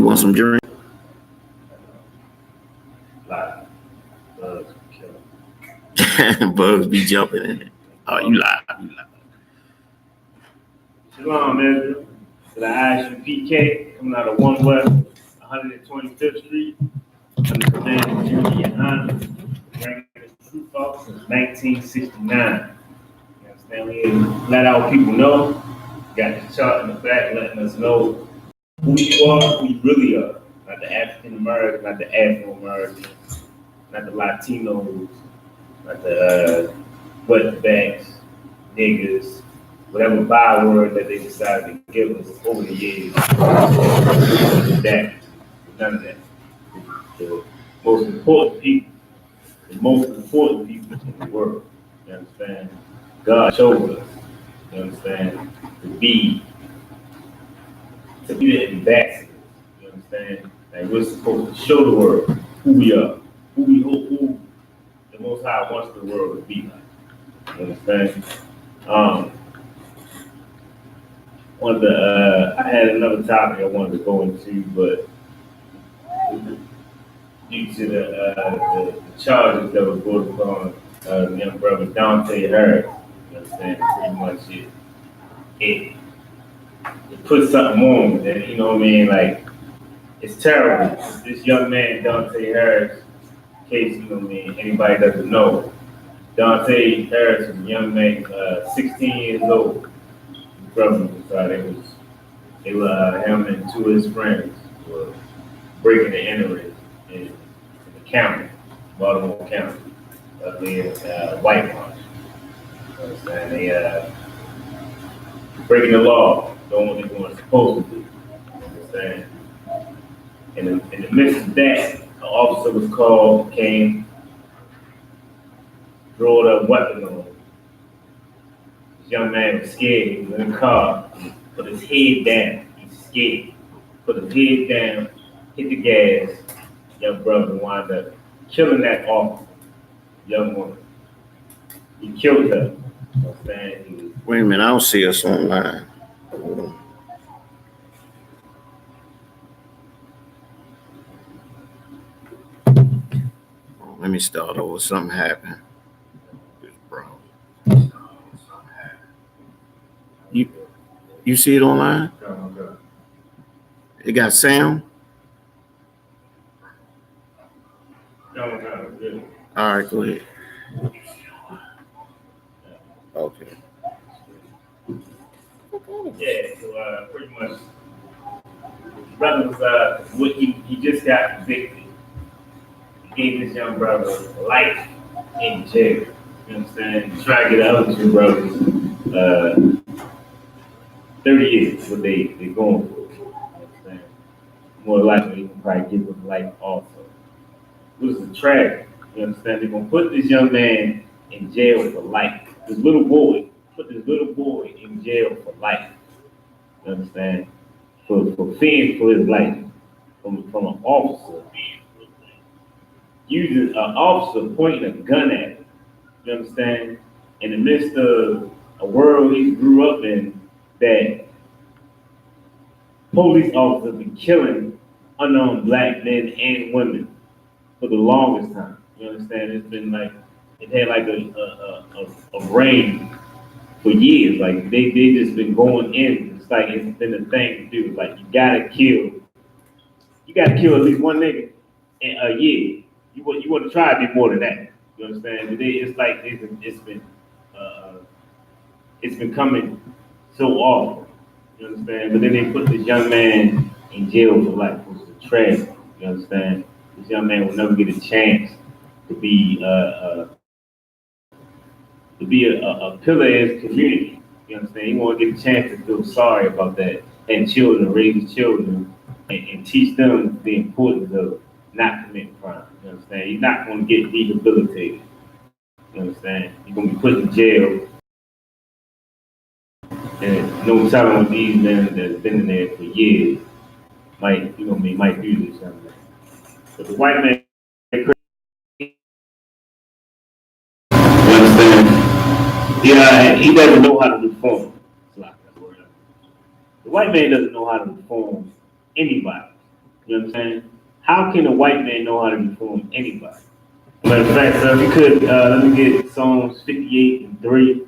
You want some drink? Like, bugs Bugs be jumping in it. Oh, you lie. Shalom, Ezra. To the Isupk coming out of 1 West, 125th Street, under command of Junior Yohana, ranking as true thoughts since 1969. You understand? We let our people know. Got the chart in the back letting us know who you are, who you really are. Not the African American, not the Afro American, not the Latinos, not the wetbacks, niggas, whatever byword that they decided to give us over the years. That, none of that. The most important people in the world. You understand? God showed us. You understand? To be the ambassadors. You understand? Like we're supposed to show the world who we are, who the Most High wants the world to be like. You understand? I had another topic I wanted to go into, but due to the charges that were brought upon the young brother Dante Harris, you understand? Pretty much it put something on that, you know what I mean? Like, it's terrible. This young man, Dante Harris, in case, you know what I mean, anybody doesn't know, Dante Harris was a young man, 16 years old. His brother was, they were him and two of his friends were breaking and entering in the county, Baltimore County, White Marsh. You understand? They breaking the law, doing what they weren't supposed to do. You understand? In the midst of that, an officer was called, came, rolled a weapon on him. This young man was scared. He was in the car, put his head down. He's scared. Put his head down, hit the gas. Young brother wound up killing that officer, young woman. He killed her. You understand? Wait a minute, I don't see us online. Let me start over. Something happened. You see it online? It got sound? No, good. All right, go ahead. Okay. Yeah, so pretty much, his brother was, he just got convicted. He gave this young brother life in jail. You understand? He tried to get other two brothers 30 years, what they going for. You understand? More likely, he can probably give them life also. This is tragic. You understand? They're going to put this young man in jail for life. This little boy, put this little boy in jail for life. You understand? For fearing for his life from an officer. Using an officer pointing a gun at him. You understand? In the midst of a world he grew up in that police officers been killing unarmed black men and women for the longest time. You understand? It's been like, it had like a reign for years. Like they just been going in. It's like it's been a thing to do. Like you gotta kill at least one nigga in a year. You want to try to do more than that. You understand? But it's like it's been coming so often. You understand? But then they put this young man in jail for life, which is a tragedy. You understand? This young man will never get a chance to be a pillar in his community. You understand? He won't get a chance to feel sorry about that and children, raise his children, and teach them the importance of not committing crime. You understand? He's not going to get rehabilitated. You understand? He's going to be put in jail. And no telling what these men that's been in there for years might do this young man. But the white man, you understand? Yeah, he doesn't know how to reform. The white man doesn't know how to reform anybody. You know what I'm saying? How can a white man know how to reform anybody? Matter of fact, so if you could, let me get Psalms 58 and 3. You know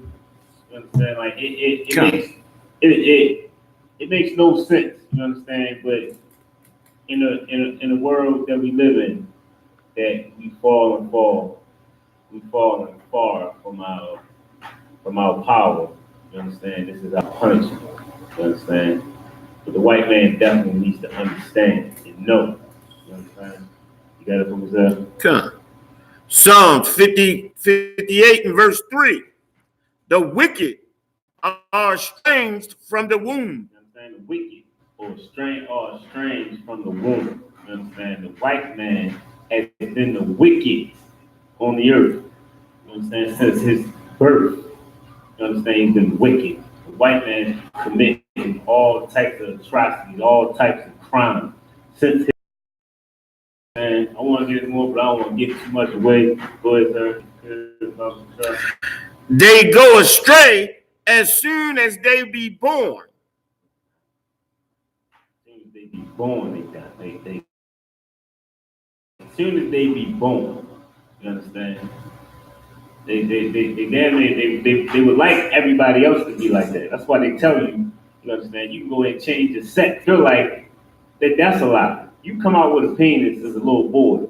what I'm saying? Like it makes no sense. You understand? But in a world that we live in, that we fallen far from our power. You understand? This is our punishment. You understand? But the white man definitely needs to understand and know. You understand? You got it from yourself? Come. Psalm 58 and verse 3. The wicked are estranged from the womb. You understand? The wicked are estranged from the womb. You understand? The white man has been the wicked on the earth. You understand? Since his birth. You understand? He's been wicked. The white man committing all types of atrocities, all types of crimes. Since his, and I want to get more, but I don't want to get too much away. Go ahead, sir. They go astray as soon as they be born. As soon as they be born, as soon as they be born, you understand? They would like everybody else to be like that. That's why they tell you, you understand, you can go ahead and change your sex. Feel like that's a lie. You come out with a penis as a little boy,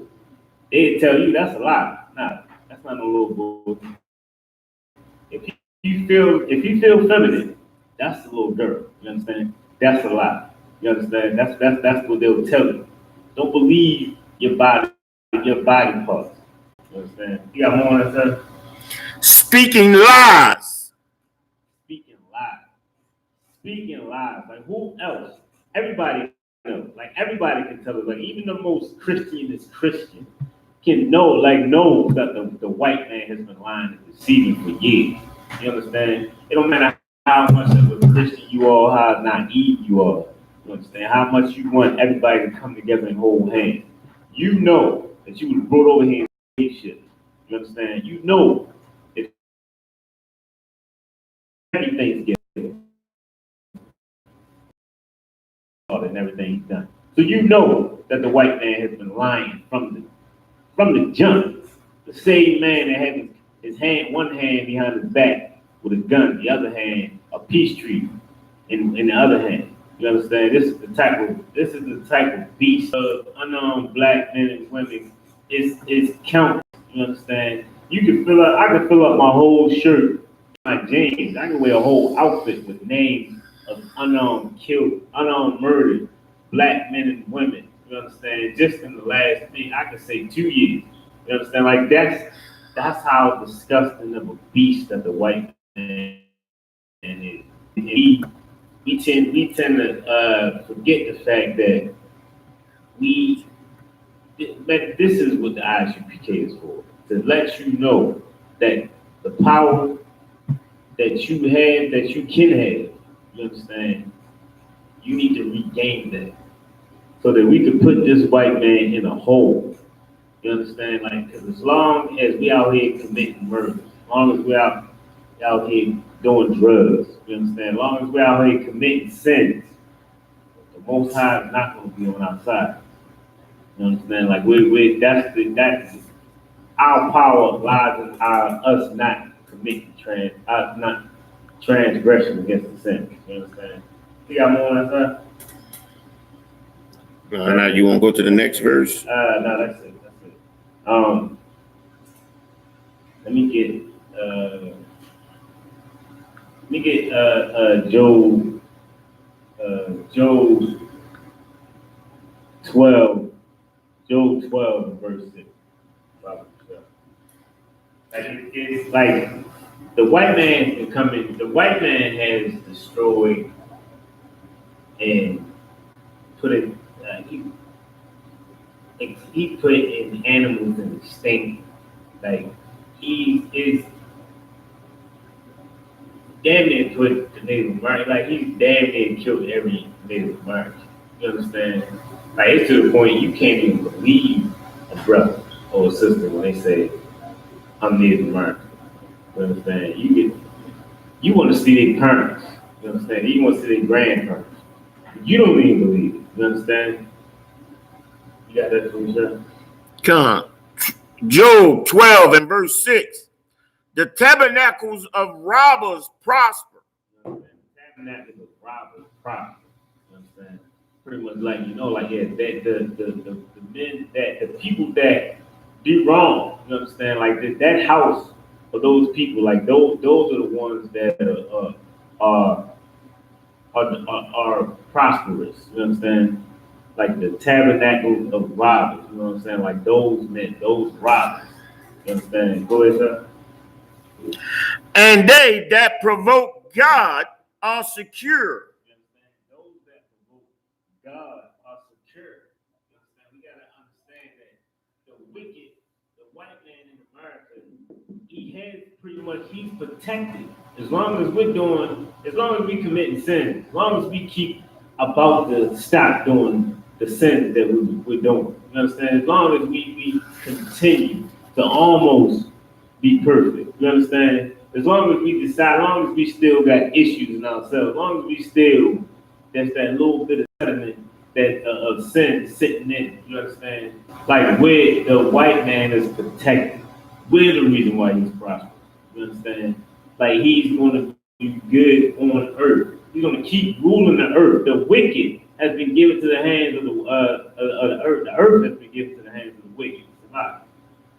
they tell you that's a lie. Nah, that's not no little boy. If you feel feminine, that's a little girl. You understand? That's a lie. You understand? That's what they'll tell you. Don't believe your body parts. You understand? You got more on that, sir? Speaking lies. Speaking lies. Like who else? Everybody knows. Like everybody can tell it. Like even the most Christianist Christian can know that the white man has been lying and deceiving for years. You understand? It don't matter how much of a Christian you are, how naive you are. You understand? How much you want everybody to come together and hold hands. You know that you was brought over here and shit. You understand? You know that everything's getting and everything he's done. So you know that the white man has been lying from the jump. The same man that had his hand, one hand behind his back with a gun, the other hand a peace treaty in the other hand. You understand? This is the type of beast of unknown black men and women is countless. You understand? I can fill up my whole shirt, my jeans. I can wear a whole outfit with names of unknown murdered black men and women. You understand? Just in the last thing, I could say 2 years. You understand? Like that's how disgusting of a beast that the white man is. And we tend to forget the fact that this is what the Isupk is for, to let you know that the power that you have, that you can have, you understand, you need to regain that so that we can put this white man in a hole. You understand? Like, because as long as we out here committing murder, as long as we out here doing drugs, you understand? As long as we out here committing sins, the Most High is not going to be on our side. You understand? Like that's our power lies in us not committing not transgression against the sin. You understand? You got more on that side? Now you want to go to the next verse? No, that's it. Let me get Job 12 verse 6. Like it's like the white man can come in. The white man has destroyed and put it. He put in animals in extinct. Like he is damn near put the Native American. Like he's damn near killed every Native American. You understand? Like it's to the point you can't even believe a brother or a sister when they say, I'm Native American. You understand? You want to see their parents. You understand? You want to see their grandparents. You don't even believe it. You understand? You got that from you? Come. Job 12 and verse 6. The tabernacles of robbers prosper. The tabernacles of robbers prosper. You know what I'm saying? Pretty much like, like the men that the people that do wrong, you understand? Like that house for those people, like those are the ones that are prosperous. You understand? Like the tabernacle of robbers. You know what I'm saying? Like those men, those robbers. You understand? Go ahead, sir. And they that provoke God are secure. You understand? Those that provoke God are secure. You understand? We gotta understand that the wicked, the white man in America, he's protected. As long as we committing sin, as long as we keep about to stop doing the sins that we're doing. You understand? As long as we continue to almost be perfect. You understand? As long as we decide, as long as we still got issues in ourselves, as long as we still, there's that little bit of sediment that of sin sitting in. You understand? Like where the white man is protected. We're the reason why he's prosperous. You understand? Like he's going to be good on earth. He's going to keep ruling the earth. The wicked has been given to the hands of the earth. The earth has been given to the hands of the wicked. It's a lot.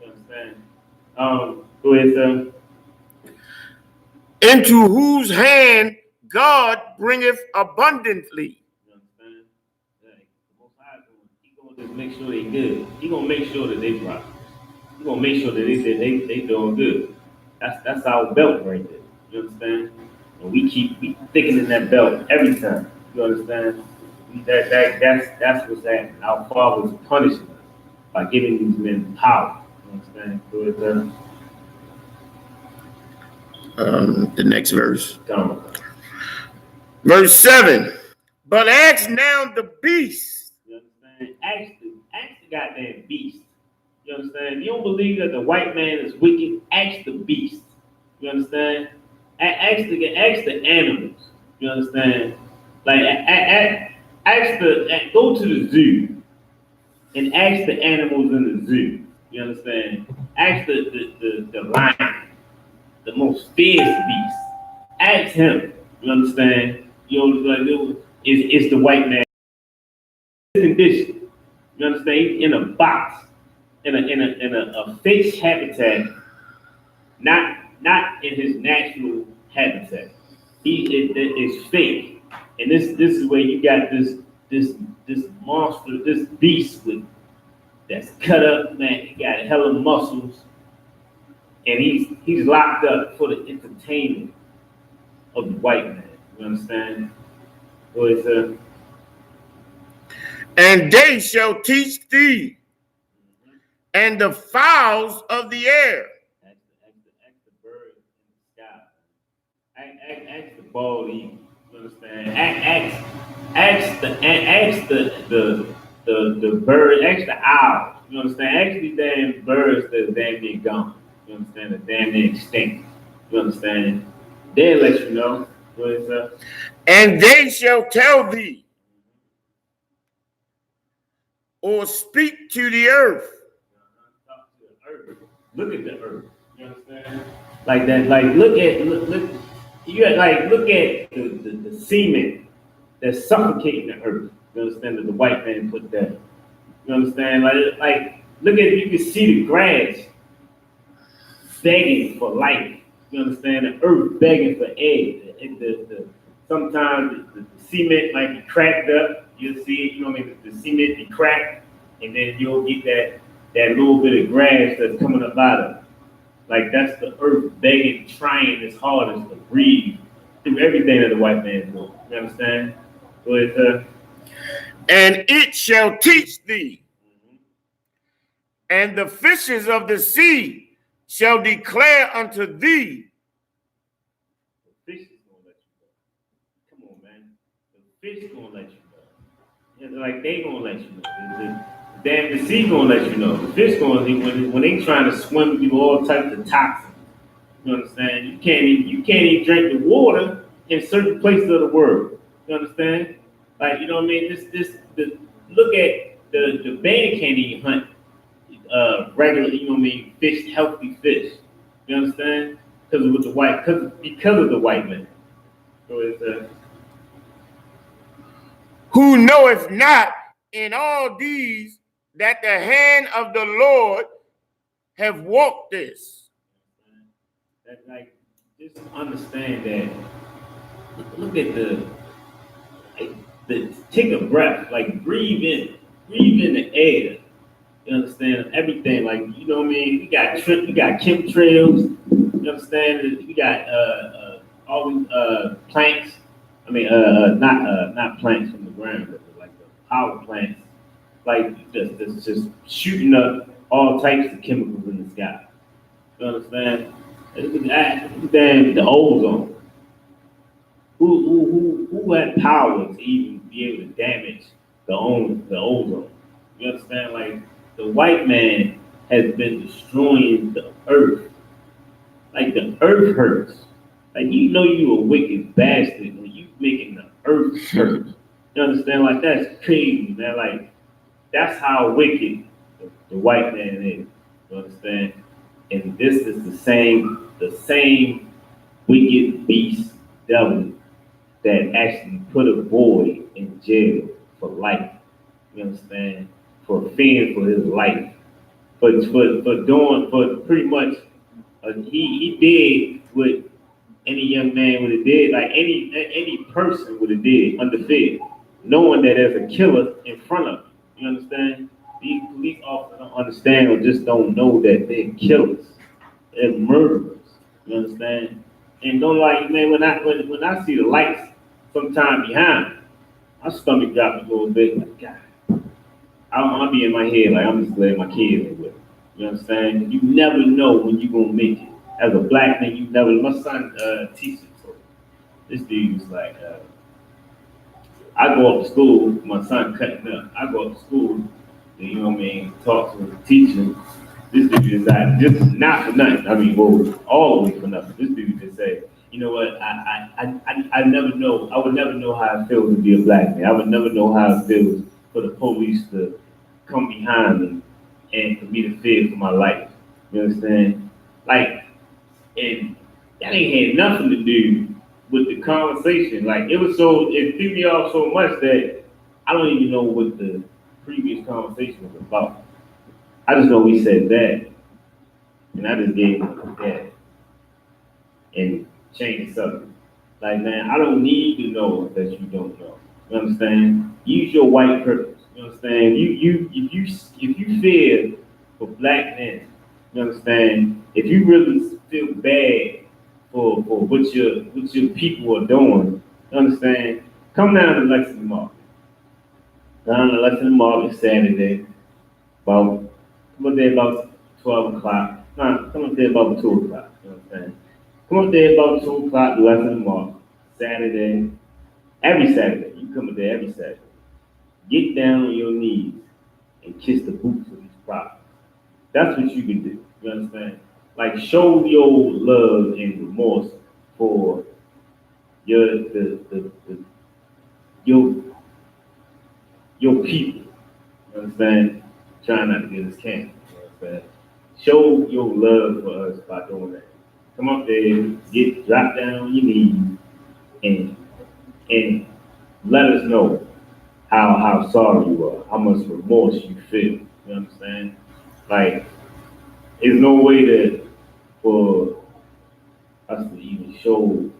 You understand? Go ahead, sir. Into whose hand God bringeth abundantly. You understand? Like, the Most High, He gonna just make sure they good. He gonna make sure that they prosper. He gonna make sure that they doing good. That's our belt right there. You understand? And we thickening that belt every time. You understand? That's what's happening. Our Father's punishing us by giving these men power. You understand? Go ahead, sir. The next verse. Come on. Verse 7. But ask now the beast. You understand? Ask the goddamn beast. You understand? You don't believe that the white man is wicked? Ask the beast. You understand? Ask the animals. You understand? Like go to the zoo and ask the animals in the zoo. You understand? Ask the lion, the most fierce beast. Ask him. You understand? It's the white man condition. You understand? He's in a box, in a fixed habitat, not in his natural habitat. It's fake, and this is where you got this monster, this beast that's cut up, man. He got hella muscles, and he's locked up for the entertainment of the white man. You understand? What is it? And they shall teach thee, and the fowls of the air. Ask the bird in the sky. Ask the bald eagle. You understand? Ask the bird. Ask the owl. You understand? Ask these damn birds that are damn near gone. You understand? They're damn near extinct. You understand? They'll let you know. What is that? And they shall tell thee, or speak to the earth. Talk to the earth. Look at the earth. You understand? Like that. Like look at the cement that's suffocating the earth. You understand that the white man put that. You understand? Like look at, you can see the grass begging for life. You understand? The earth begging for air. Sometimes the cement might be cracked up. You'll see it, you know what I mean? The cement be cracked, and then you'll get that little bit of grass that's coming up out of it. Like that's the earth begging, trying its hardest to breathe through everything that the white man doing. You understand? And it shall teach thee, and the fishes of the sea shall declare unto thee. The fish is gonna let you know. Come on, man. The fish gonna let you know. Like they gonna let you know. The sea gonna let you know. The fish gonna, when they trying to swim through all types of toxins. You understand? You can't even drink the water in certain places of the world. You understand? Like, you know what I mean? Look at the band can't even hunt regular, you know what I mean, fish, healthy fish. You understand? Because of the white, because of the white man. So it's Who knoweth not in all these that the hand of the Lord have walked this. that like just understand that. Look at the take a breath, like breathe in the air. You understand everything, like you know what I mean. We got chemtrails. You understand? We got all these plants. I mean, not plants from the ground, but like the power plants, like just shooting up all types of chemicals in the sky. You understand? And look at that, damn the ozone. Who had power to even be able to damage the ozone? You understand? Like the white man has been destroying the earth. Like the earth hurts. Like you know you a wicked bastard when you making the earth hurt. You understand? Like that's crazy, man. Like that's how wicked the white man is. You understand? And this is the same wicked beast devil that actually put a boy in jail for life. You understand? For fearing for his life. For pretty much he did what any young man would have did, like any person would have did under fear, knowing that there's a killer in front of you. You understand? These police officers don't understand or just don't know that they're killers, they're murderers. You understand? And don't like man when I see the lights sometime behind, my stomach drops a little bit. Like God, I'll be in my head like I'm just glad my kids are with. You understand? You never know when you're gonna make it. As a black man, you never. My son teaches. So this dude was like, I go up to school. My son cutting up. I go up to school. You know what I mean? Talk to the teacher. This dude is like, just not for nothing. I mean, well, all the way for nothing. This dude just say, you know what? I never know. I would never know how it feels to be a black man. I would never know how it feels for the police to come behind me and for me to fear for my life. You understand? Like, and that ain't had nothing to do with the conversation. Like, it threw me off so much that I don't even know what the previous conversation was about. I just know we said that, and I just gave him that and changed the subject. Like, man, I don't need to know that you don't know. You understand? Use your white privilege. You understand? If you fear for black men, you understand? If you really feel bad for what your people are doing, you understand? Come down to Lexington Market. Down to Lexington Market Saturday, about come up there about 12 o'clock. Nah, come up there about 2 o'clock. You know what I'm saying? Come up there about 2 o'clock, Lexington Market. Saturday. Every Saturday. You come up there every Saturday. Get down on your knees and kiss the boots of these prophets. That's what you can do. You understand? Like show your love and remorse for your your people. You understand? Trying not to get us canceled. You understand? Show your love for us by doing that. Come up there, drop down on your knees and let us know how sorry you are, how much remorse you feel. You understand? Like, there's no way that for us to even show,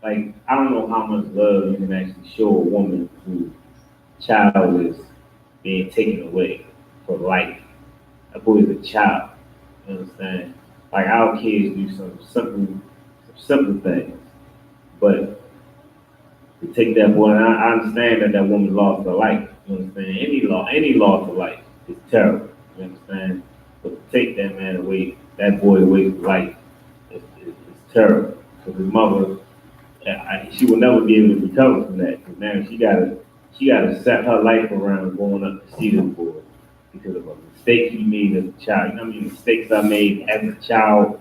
like, I don't know how much love you can actually show a woman whose child is being taken away for life. That boy is a child. You understand? Like, our kids do some simple things, but to take that boy, and I understand that woman lost her life. You understand? Any loss of life is terrible. You understand? But to take that man away, that boy away from life, is terrible. Because his mother, she will never be able to recover from that. Because now she gotta set her life around going up to see this boy because of a mistake he made as a child. You know how many mistakes I made as a child?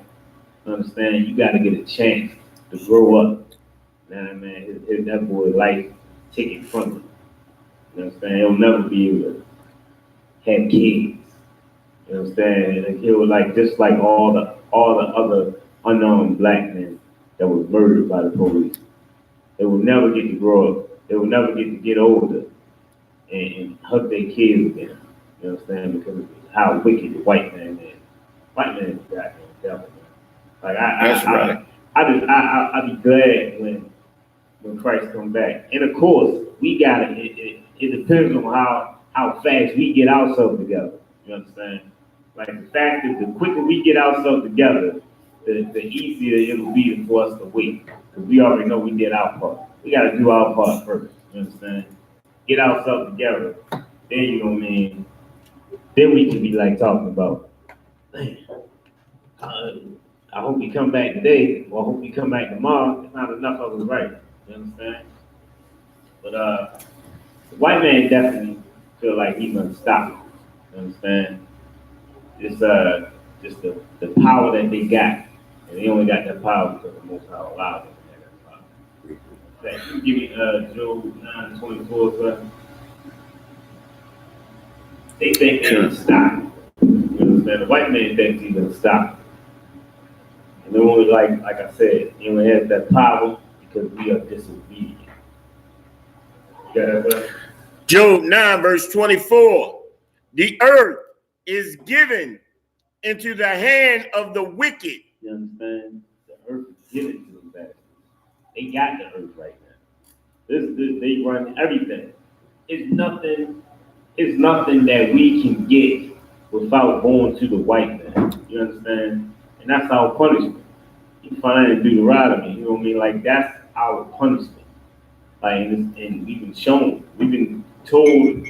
You understand? You gotta get a chance to grow up. Nah, man, that boy life taken from him. You understand? He'll never be able to had kids. You understand? And he was like just like all the other unknown black men that was murdered by the police. They will never get to grow up. They will never get older and hug their kids again. You understand? Because of how wicked the white man is. White man is a goddamn devil, man. Like That's right. I be glad when Christ come back. And of course, we got it depends on how fast we get ourselves together. You understand? Like the fact that the quicker we get ourselves together, the easier it'll be for us to wait. Because we already know we did our part. We gotta do our part first. You understand? Get ourselves together. Then you know what I mean? Then we can be like talking about, man, I hope you come back today, or I hope you come back tomorrow. It's not enough of us right. You understand? But the white man definitely feel like he's unstoppable. You understand? It's just the power that they got. And they only got that power because the Most High allowed them to have that power. That, you give me Job 9:24, sir. They think they're unstoppable. You understand? The white man thinks he's unstoppable. And they only like I said, he only has that power because we are disobedient. You got that, sir? Job 9, verse 24. The earth is given into the hand of the wicked. You understand? The earth is given to them back. They got the earth right now. They run everything. It's nothing that we can get without going to the white man. You understand? And that's our punishment. You find in Deuteronomy, you know what I mean? Like that's our punishment. Like and we've been shown, we've been told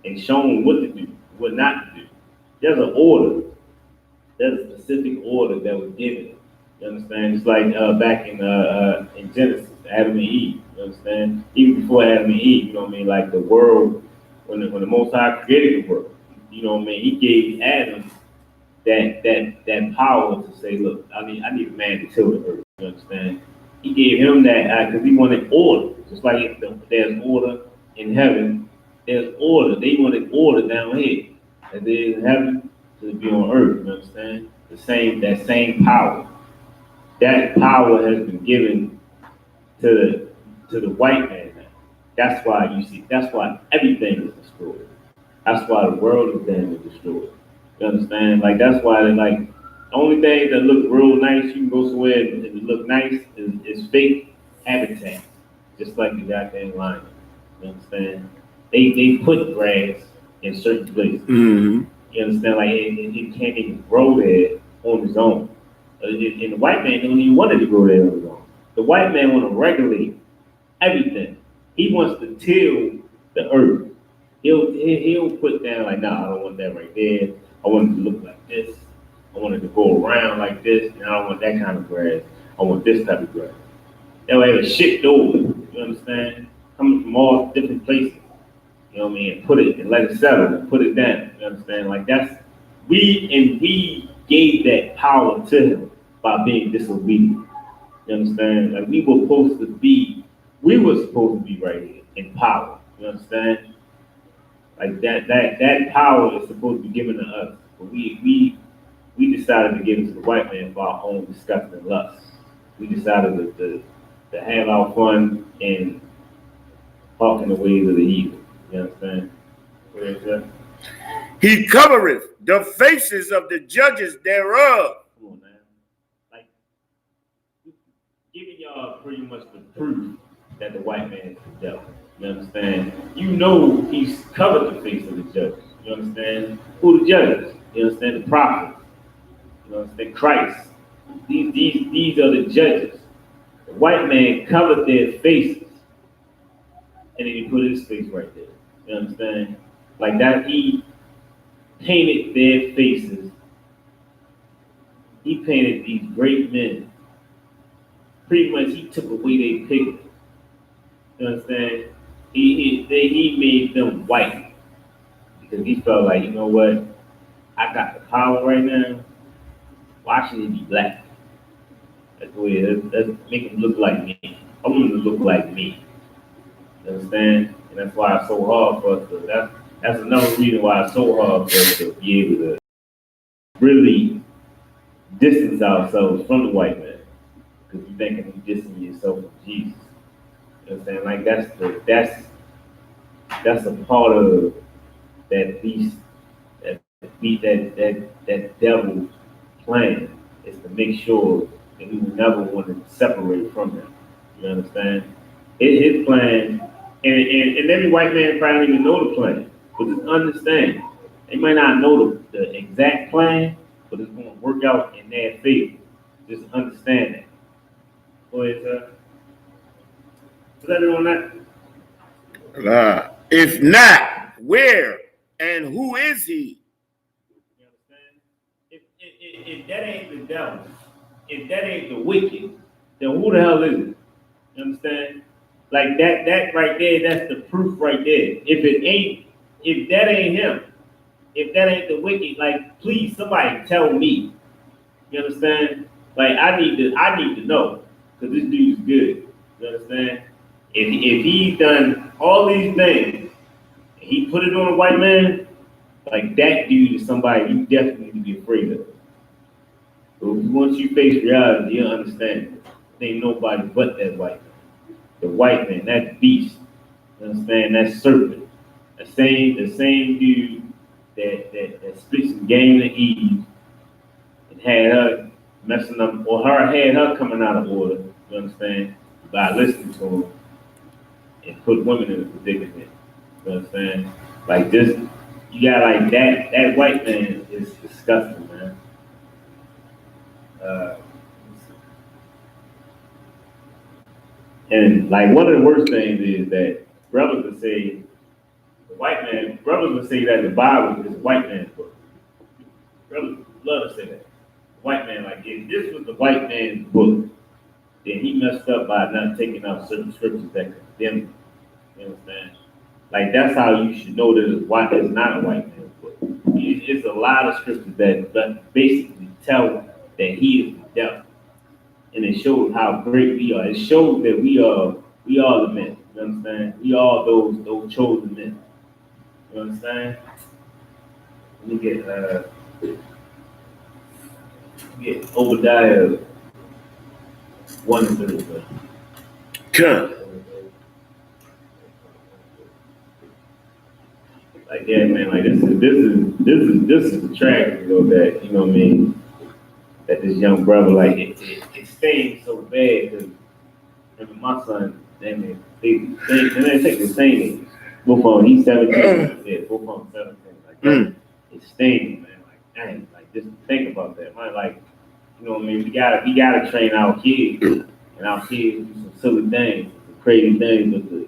and shown what to do, what not to do. There's an order. There's a specific order that was given. You understand? It's like back in Genesis, Adam and Eve. You understand? Even before Adam and Eve, you know what I mean? Like the world, when the Most High created the world, you know what I mean? He gave Adam that power to say, look, I need a man to till the earth. You understand? He gave him that because he wanted order. Just like there's order in heaven, there's order. They wanted order down here. As there is in heaven, to be on earth. You understand? That same power. That power has been given to the white man now. That's why you see. That's why everything is destroyed. That's why the world is damn destroyed. You understand? Like that's why they like the only thing that look real nice, you can go somewhere and it look nice is fake habitat. Just like the goddamn lion. You understand? They put grass in certain places. Mm-hmm. You understand? Like it can't even grow there on its own. And the white man don't even want it to grow there on his own. The white man want to regulate everything. He wants to till the earth. He'll put down like, nah, I don't want that right there. I want it to look like this. I want it to go around like this. And I don't want that kind of grass. I want this type of grass. That way it's shipped over. You understand? Coming from all different places. You know what I mean? And put it and let it settle and put it down. You understand? Like we gave that power to him by being disobedient. You understand? Like we were supposed to be right here in power. You understand? Like that power is supposed to be given to us. But we decided to give it to the white man for our own disgusting lust. We decided to have our fun and walk in the ways of the evil. You understand? What is that? He covereth the faces of the judges thereof. Come on, man. Like, giving y'all pretty much the proof that the white man is the devil. You understand? You know he's covered the face of the judges. You understand? Who the judges? You understand? The prophets. You understand? Christ. These are the judges. The white man covered their faces. And then he put his face right there. You understand? Like that, he painted their faces. He painted these great men. Pretty much, he took away their pigment. You understand? He made them white because he felt like, you know what? I got the power right now. Why should he be black? That's the way it is. Let's make him look like me. I want him to look like me. You understand? And that's why it's so hard for us to. that's another reason why it's so hard for us to be able to really distance ourselves from the white man, because you thinking you distance yourself from Jesus. You know what I'm saying? Like that's a part of that beast, that devil's plan is to make sure that we will never want to separate from him. You understand? His plan, and every white man probably don't even know the plan, but just understand. They might not know the exact plan, but it's going to work out in their favor. Just understand that. Go ahead, sir. Is that it on that? If not, where and who is he? You understand? If that ain't the devil, if that ain't the wicked, then who the hell is it? You understand? Like that right there, that's the proof right there. If that ain't him, if that ain't the wicked, like please somebody tell me. You understand? Like I need to know, because this dude's good. You understand? If he's done all these things and he put it on a white man, like that dude is somebody you definitely need to be afraid of. But once you face reality, you'll understand. There ain't nobody but that white man. The white man, that beast. You understand? That serpent. The same dude that spits some game to Eve and had her messing up, or had her coming out of order, you understand, by listening to him and put women in a predicament. You understand? Like this, you got like that white man is disgusting, man. And like one of the worst things is that brothers would say brothers would say that the Bible is a white man's book. Brothers love to say that. The white man, like if this was the white man's book, then he messed up by not taking out certain scriptures that condemn him. You understand? Like that's how you should know that it's not a white man's book. It's a lot of scriptures that basically tell that he is the devil. And it shows how great we are. It shows that we are the men. You understand? We are those chosen men. You understand? Let me get Obadiah 1:3. Come. Like yeah, man, like this is the tragedy though, that you know what I mean, that this young brother, like it stains so bad because remember my son, they take the same age. Both of them, he's 17, yeah, both of them 17. Like that, it stains, man. Like dang, like just think about that, man. Like you know what I mean, we gotta train our kids, and our kids do some silly things, some crazy things with the.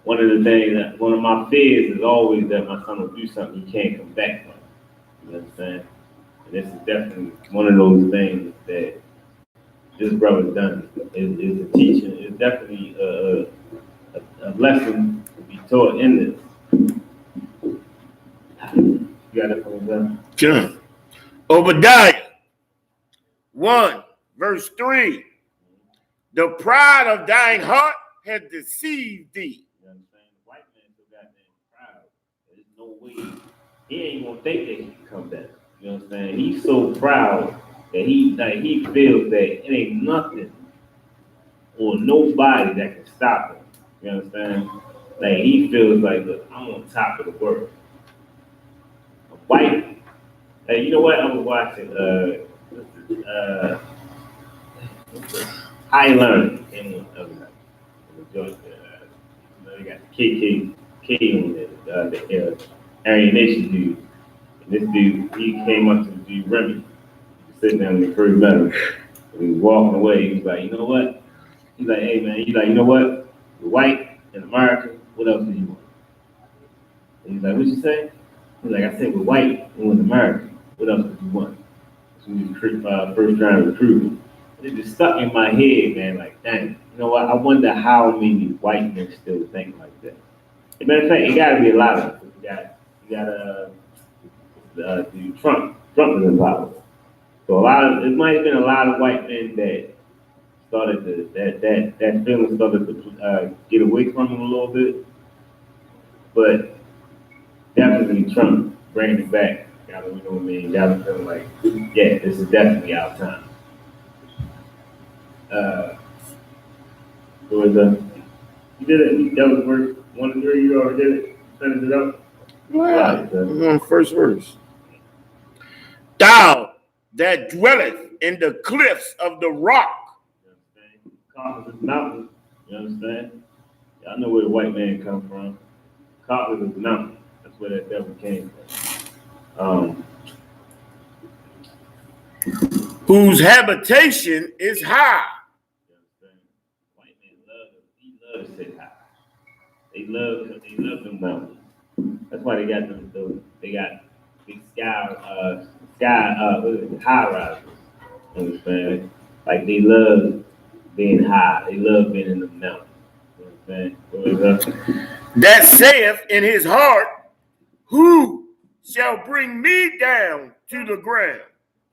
One of my fears is always that my son will do something he can't come back from. You understand? And this is definitely one of those things that this brother's done. Is a teaching. It's definitely a lesson to be taught in this. You got it from them? Sure. Obadiah 1, verse 3. The pride of thine heart has deceived thee. You understand? The white man so goddamn proud. There's no way he ain't gonna think that he can come back. You understand? He's so proud that he feels that it ain't nothing or nobody that can stop him. You understand? Like he feels like, look, I'm on top of the world. A white. Hey, you know what? I was watching High Learning came on the other night. They got the KK on there, the Aryan Nation dude. And this dude, he came up to the dude Remy. He was sitting down in the first metal. And he was walking away. He was like, you know what? He's like, hey man, he's like, you know what? You're white in America, what else do you want? And he's like, what'd you say? He's like, I said we're white and we're in America. What else do you want? So he was first trying to recruit me. It just stuck in my head, man, like, dang, you know what? I wonder how many white men still think like that. As a matter of fact, it gotta be a lot of them. You got Trump is in power. So it might have been a lot of white men that started that feeling started to get away from him a little bit. But definitely Trump bringing it back. You know what I mean? That was feeling like, yeah, this is definitely our time. So was you did it. That was verse 1 and 3. You already did it. Finished it up. Wow. On first verse. Thou that dwelleth in the cliffs of the rock. You understand? Caucasus Mountain. You understand? Y'all know where the white man come from. Caucasus Mountain. That's where that devil came from. Whose habitation is high. You understand? White man love them. He loves to sit high. They love them mountains. That's why they got they got big high rises. You understand? Like they love being high. They love being in the mountains. You understand? That saith in his heart, who shall bring me down to the ground?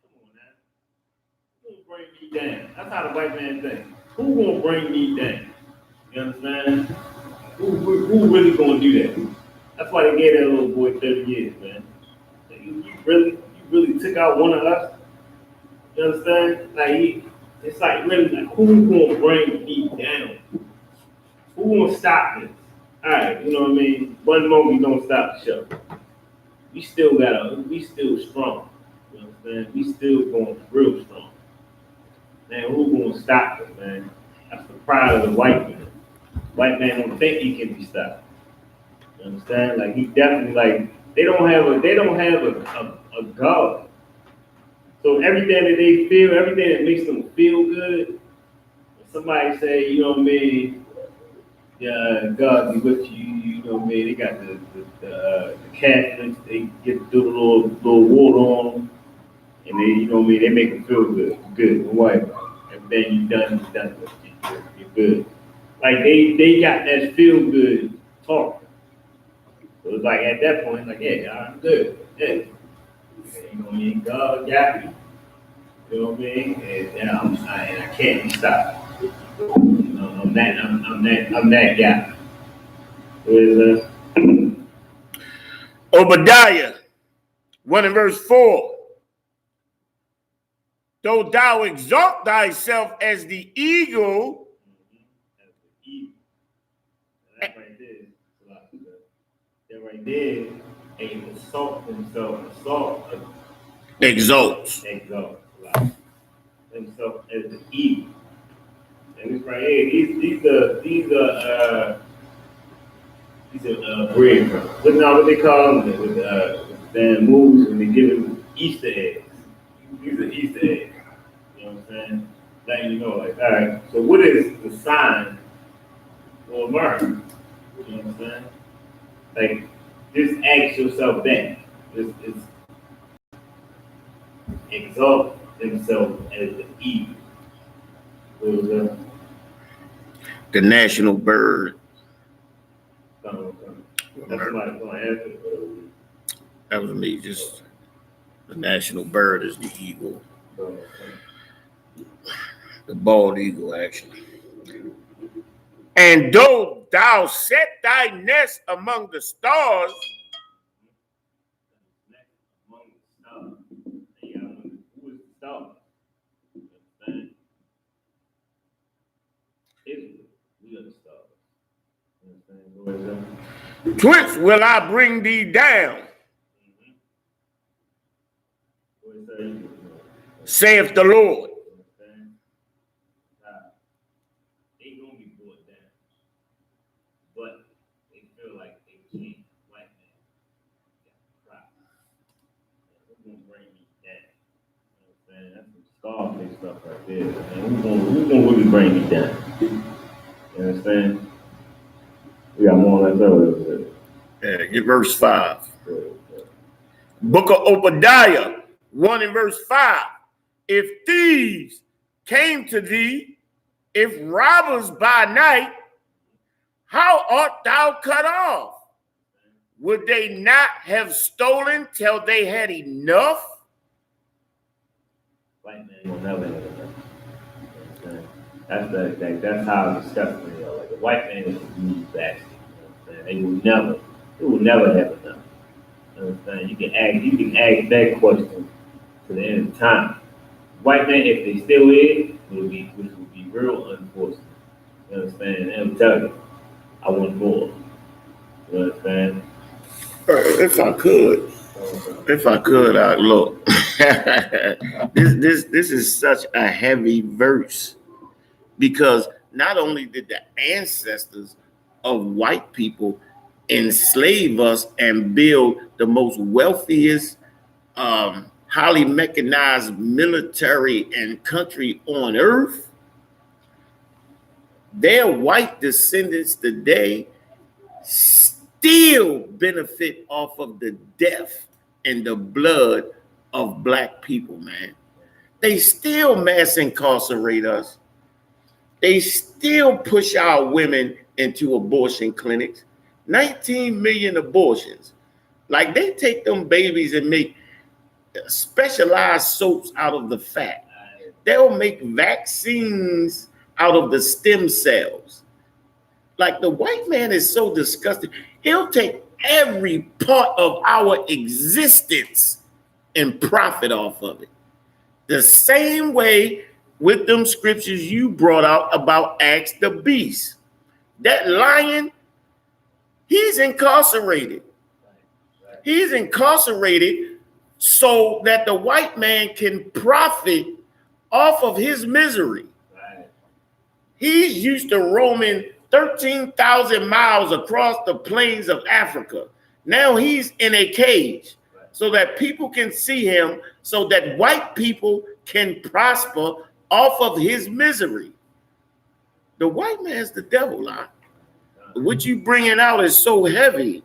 Come on now. Who gonna bring me down? That's how the white man thinks. Who gonna bring me down? You understand? Who really gonna do that? That's why they gave that little boy 30 years, man. You really took out one of us. You understand? Like it's like really like who gonna bring me down? Who gonna stop this? All right, you know what I mean. One moment don't stop the show. We still strong. You understand? We still going real strong. Man, who gonna stop us, man? That's the pride of the white man. White man don't think he can be stopped. You understand? Like he definitely like they don't have a God. So everything that they feel, everything that makes them feel good, when somebody say, you know what I mean, yeah, God be with you, you know what I mean? They got the Catholics, they get do the little water on them, and they, you know what I mean, they make them feel good. Good, white. Everything you've done, you're good. Like they got that feel good talk. So it's like at that point, like, yeah, I'm good. Yeah. You know what I mean? God got me. You know what I mean? And I can't be stopped. I'm that guy. What is Obadiah 1 and verse 4. Though thou exalt thyself as the eagle, that right there. That right there ain't assault himself. exalts. Himself as the eagle. And this right here, these are breadcrumbs. What they call them with damn moves when they give them Easter eggs. These are Easter eggs. You know what I'm saying? Letting you know, like, all right, so what is the sign for America? You know what I'm saying? Like, just ask yourself that. It's exalt themselves as the eagle. What was that? The national bird. That's somebody going to answer. That was me. Just the national bird is the eagle. The bald eagle, actually. And though thou set thy nest among the stars, Among the stars. Yeah, who is the star? You understand? Israel. We are the stars. You understand? What is that? whence will I bring thee down, What is that? saith the Lord. They gonna be brought down, but they feel like they can't. White man, got who's gonna bring me down? You know what I'm saying? That's some Scarface stuff right there. Man. Who's gonna really bring me down? You understand? We got more like that. Get verse 5. Book of Obadiah 1 and verse 5. If thieves came to thee, if robbers by night, how art thou cut off? Would they not have stolen till they had enough? White man will never have enough. You know what I'm saying? That's how disgusting they are. Like the white man is a mean bastard. You know what I'm saying? They will never have enough. Understand? You can ask that question to the end of time. White man, if they still is, which would be real unfortunate. You understand? They'll tell you, I want more. You understand? If I could, look. this is such a heavy verse because not only did the ancestors of white people enslave us and build the most wealthiest, highly mechanized military and country on earth, their white descendants today still benefit off of the death and the blood of black people, man. They still mass incarcerate us. They still push our women into abortion clinics. 19 million abortions. Like they take them babies and make specialized soaps out of the fat. They'll make vaccines out of the stem cells. Like the white man is so disgusting. He'll take every part of our existence and profit off of it. The same way with them scriptures you brought out about Acts the beast. That lion, he's incarcerated. He's incarcerated so that the white man can profit off of his misery. He's used to roaming 13,000 miles across the plains of Africa. Now he's in a cage so that people can see him, so that white people can prosper off of his misery. The white man's the devil, huh? What you bringing out is so heavy.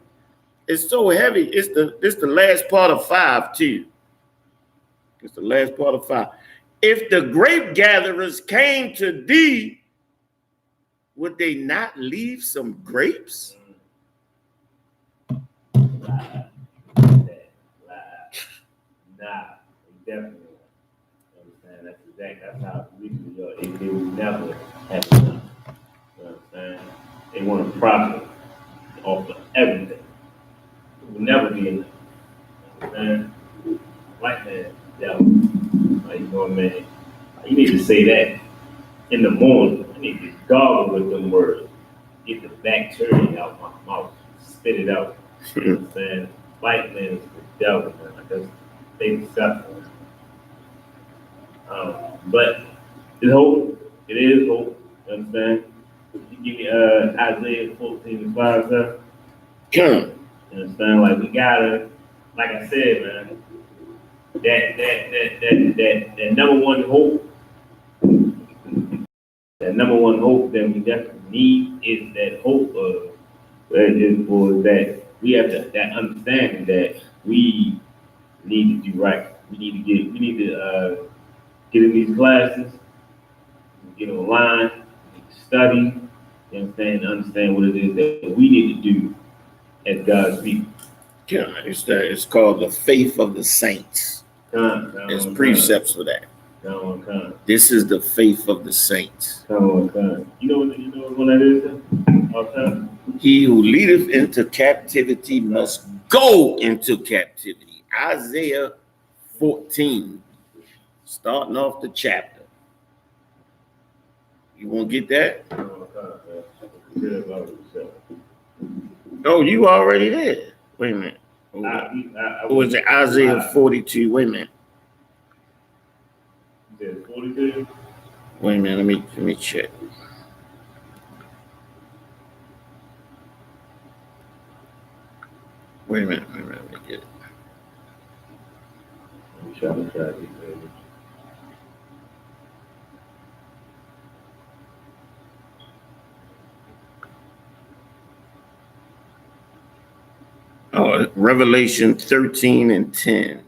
It's so heavy. It's the last part of 5 too. It's the last part of 5. If the grape gatherers came to thee, would they not leave some grapes? Nah, definitely. Understand? That's how we do it. It will never happen. You know what I'm saying? They want to profit off of everything. It will never be enough. You know what I'm saying? White man, devil. Like, you know, man, you need to say that in the morning. I need to gargle with them words. Get the bacteria out my mouth. Spit it out. You know what I'm saying? White man is the devil, man. Like that's they disgusting. But it's hope. It is hope. You understand? You give me Isaiah 14:5, sir. Come. You understand? Like we gotta, like I said, man, that number one hope, that we definitely need is that hope of that we have that understanding that we need to do right. We need to get in these classes, get online, study, you understand what it is that we need to do as God's people. Yeah, it's called the faith of the saints. There's precepts for that. This is the faith of the saints. You know what one that is? All time. He who leadeth into captivity must go into captivity. Isaiah 14, starting off the chapter. You want to get that? Oh, you already there. Wait a minute. Or is it Isaiah 42? Wait a minute. 42? Wait a minute. Let me check. Wait a minute. Let me get it. I'm trying to get it. Oh, Revelation 13 and 10.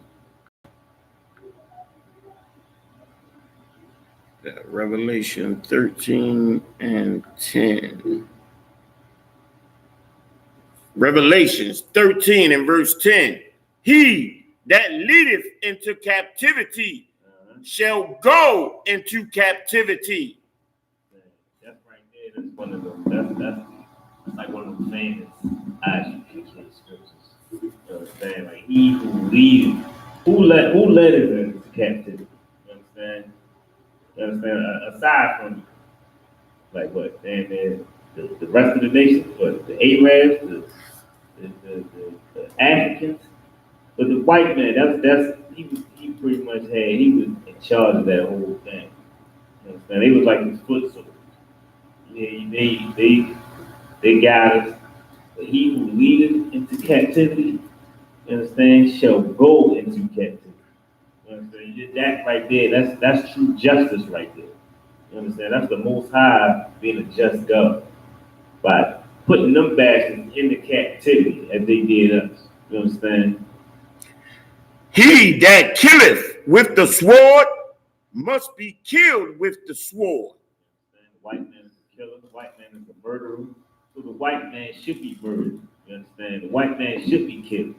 Revelation 13 and 10. Revelations 13 and verse 10. He that leadeth into captivity shall go into captivity. That's right there. That's one of them. That's like one of the famous Isupk scriptures. understand? Like he who led us into captivity. You understand? You understand? Aside from like what? And the rest of the nations, what? The Arabs, the Africans, but the white man, he pretty much he was in charge of that whole thing. You understand? They was like his foot soldiers. Yeah, they got us. But he who leadeth into captivity, you understand, shall go into captivity. You understand? That right there, that's true justice right there. You understand? That's the Most High being a just God by putting them bastards into captivity as they did us. You understand? He that killeth with the sword must be killed with the sword. The white man is a killer, the white man is a murderer. So the white man should be murdered. You understand? The white man should be killed.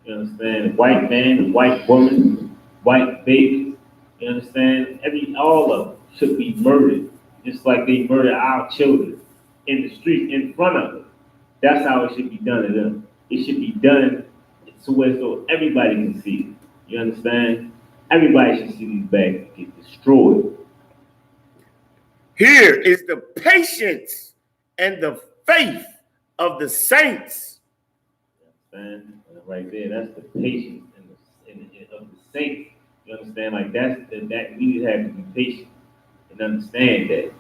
You understand? The white man, the white woman, white baby. You understand? All of them should be murdered. Just like they murder our children in the street in front of them. That's how it should be done to them. It should be done so everybody can see it. You understand? Everybody should see these bags get destroyed. Here is the patience and the faith of the saints. You understand? Right there, that's the patience of the saints. You understand? Like that we need to have to be patient and understand that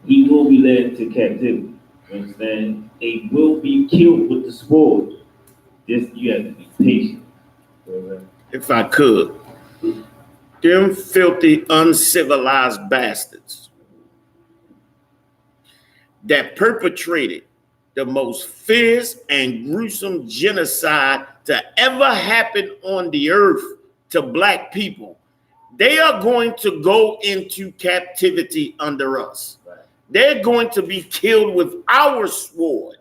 he will be led into captivity. You understand? They will be killed with the sword. Just you have to be patient. If I could, them filthy, uncivilized bastards that perpetrated the most fierce and gruesome genocide to ever happen on the earth to black people, they are going to go into captivity under us. They're going to be killed with our sword,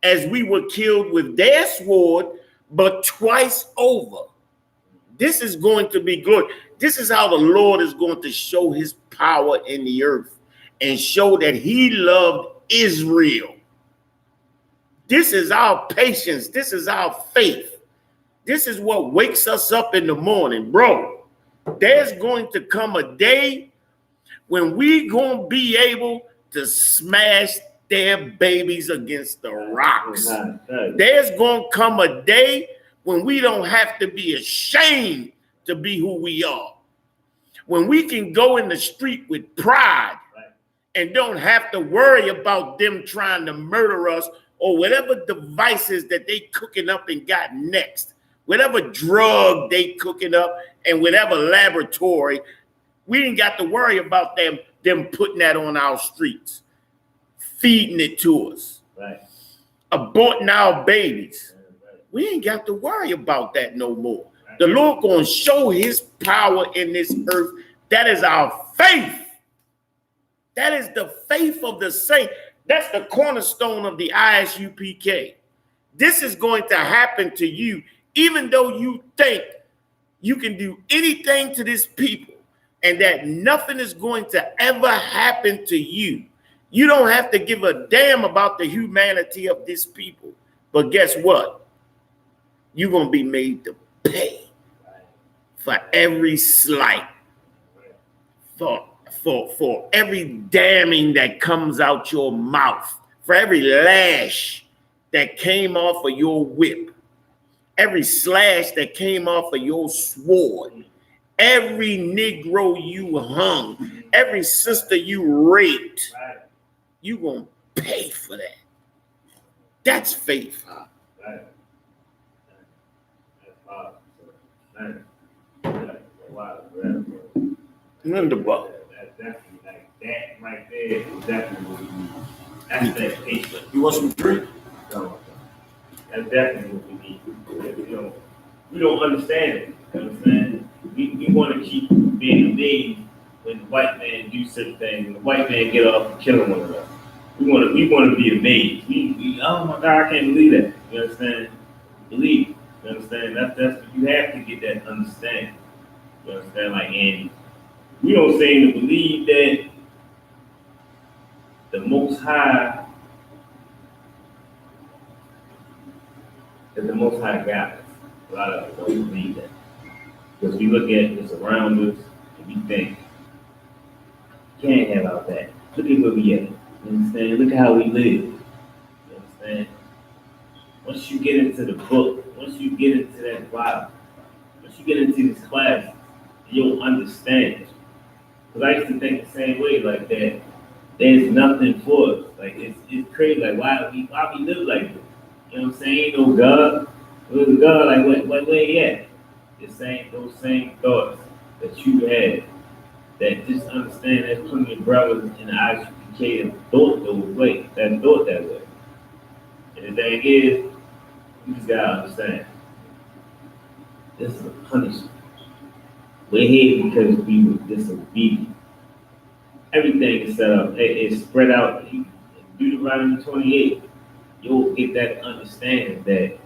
as we were killed with their sword, but twice over. This is going to be glory. This is how the Lord is going to show his power in the earth and show that he loved Israel. This is our patience. This is our faith. This is what wakes us up in the morning, bro. There's going to come a day when we going to be able to smash their babies against the rocks. There's going to come a day when we don't have to be ashamed to be who we are. When we can go in the street with pride and don't have to worry about them trying to murder us or whatever devices that they cooking up and got next, whatever drug they cooking up and whatever laboratory, we ain't got to worry about them putting that on our streets, feeding it to us, aborting our babies. We ain't got to worry about that no more. The Lord going to show his power in this earth. That is our faith. That is the faith of the saint. That's the cornerstone of the ISUPK. This is going to happen to you, even though you think you can do anything to this people and that nothing is going to ever happen to you. You don't have to give a damn about the humanity of this people. But guess what? You're going to be made to pay for every slight, for every damning that comes out your mouth, for every lash that came off of your whip, every slash that came off of your sword, every Negro you hung, every sister you raped, you're going to pay for that. That's faith. Wonderful. That's definitely like that right there is definitely what we need. That's that patience. You want some drink? No, that's definitely what we need. We don't understand it. You understand? We want to keep being amazed when the white man do certain things, and the white man get up and killing one another. We want to be amazed. Oh my God, I can't believe that. You understand? Believe it. You understand? That's you have to get that understanding. You understand? Like, and we don't seem to believe that the Most High got us. A lot of us don't believe that. Because we look at what's around us and we think, can't have all that. Look at where we at. You understand? Look at how we live. You understand? Once you get into the book, once you get into that Bible, once you get into these classes, you'll understand. Because I used to think the same way, like that. There's nothing for us. Like it's crazy. Like why we live like this? You know what I'm saying? Ain't no God. There's a God. Like where he at? Those same thoughts that you had. That just understand there's plenty of brothers in the Isupk that thought those way. That thought that way. And the thing is, you just gotta understand. This is a punishment. We're here because we were disobedient. Everything is set up. It's spread out. Deuteronomy 28, you'll get that understanding that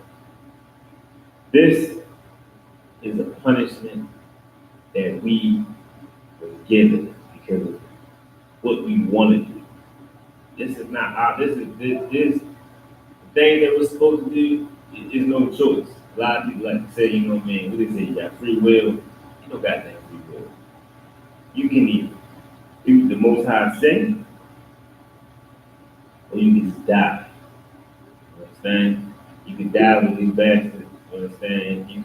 this is a punishment that we were given because of what we wanted to do. This is not our, this thing that we're supposed to do is no choice. A lot of people like to say, you know what I mean, what they say, you got free will. You don't got that free will. You can either do the Most High sin, or you can just die. You understand? You can die with these bastards. You understand? You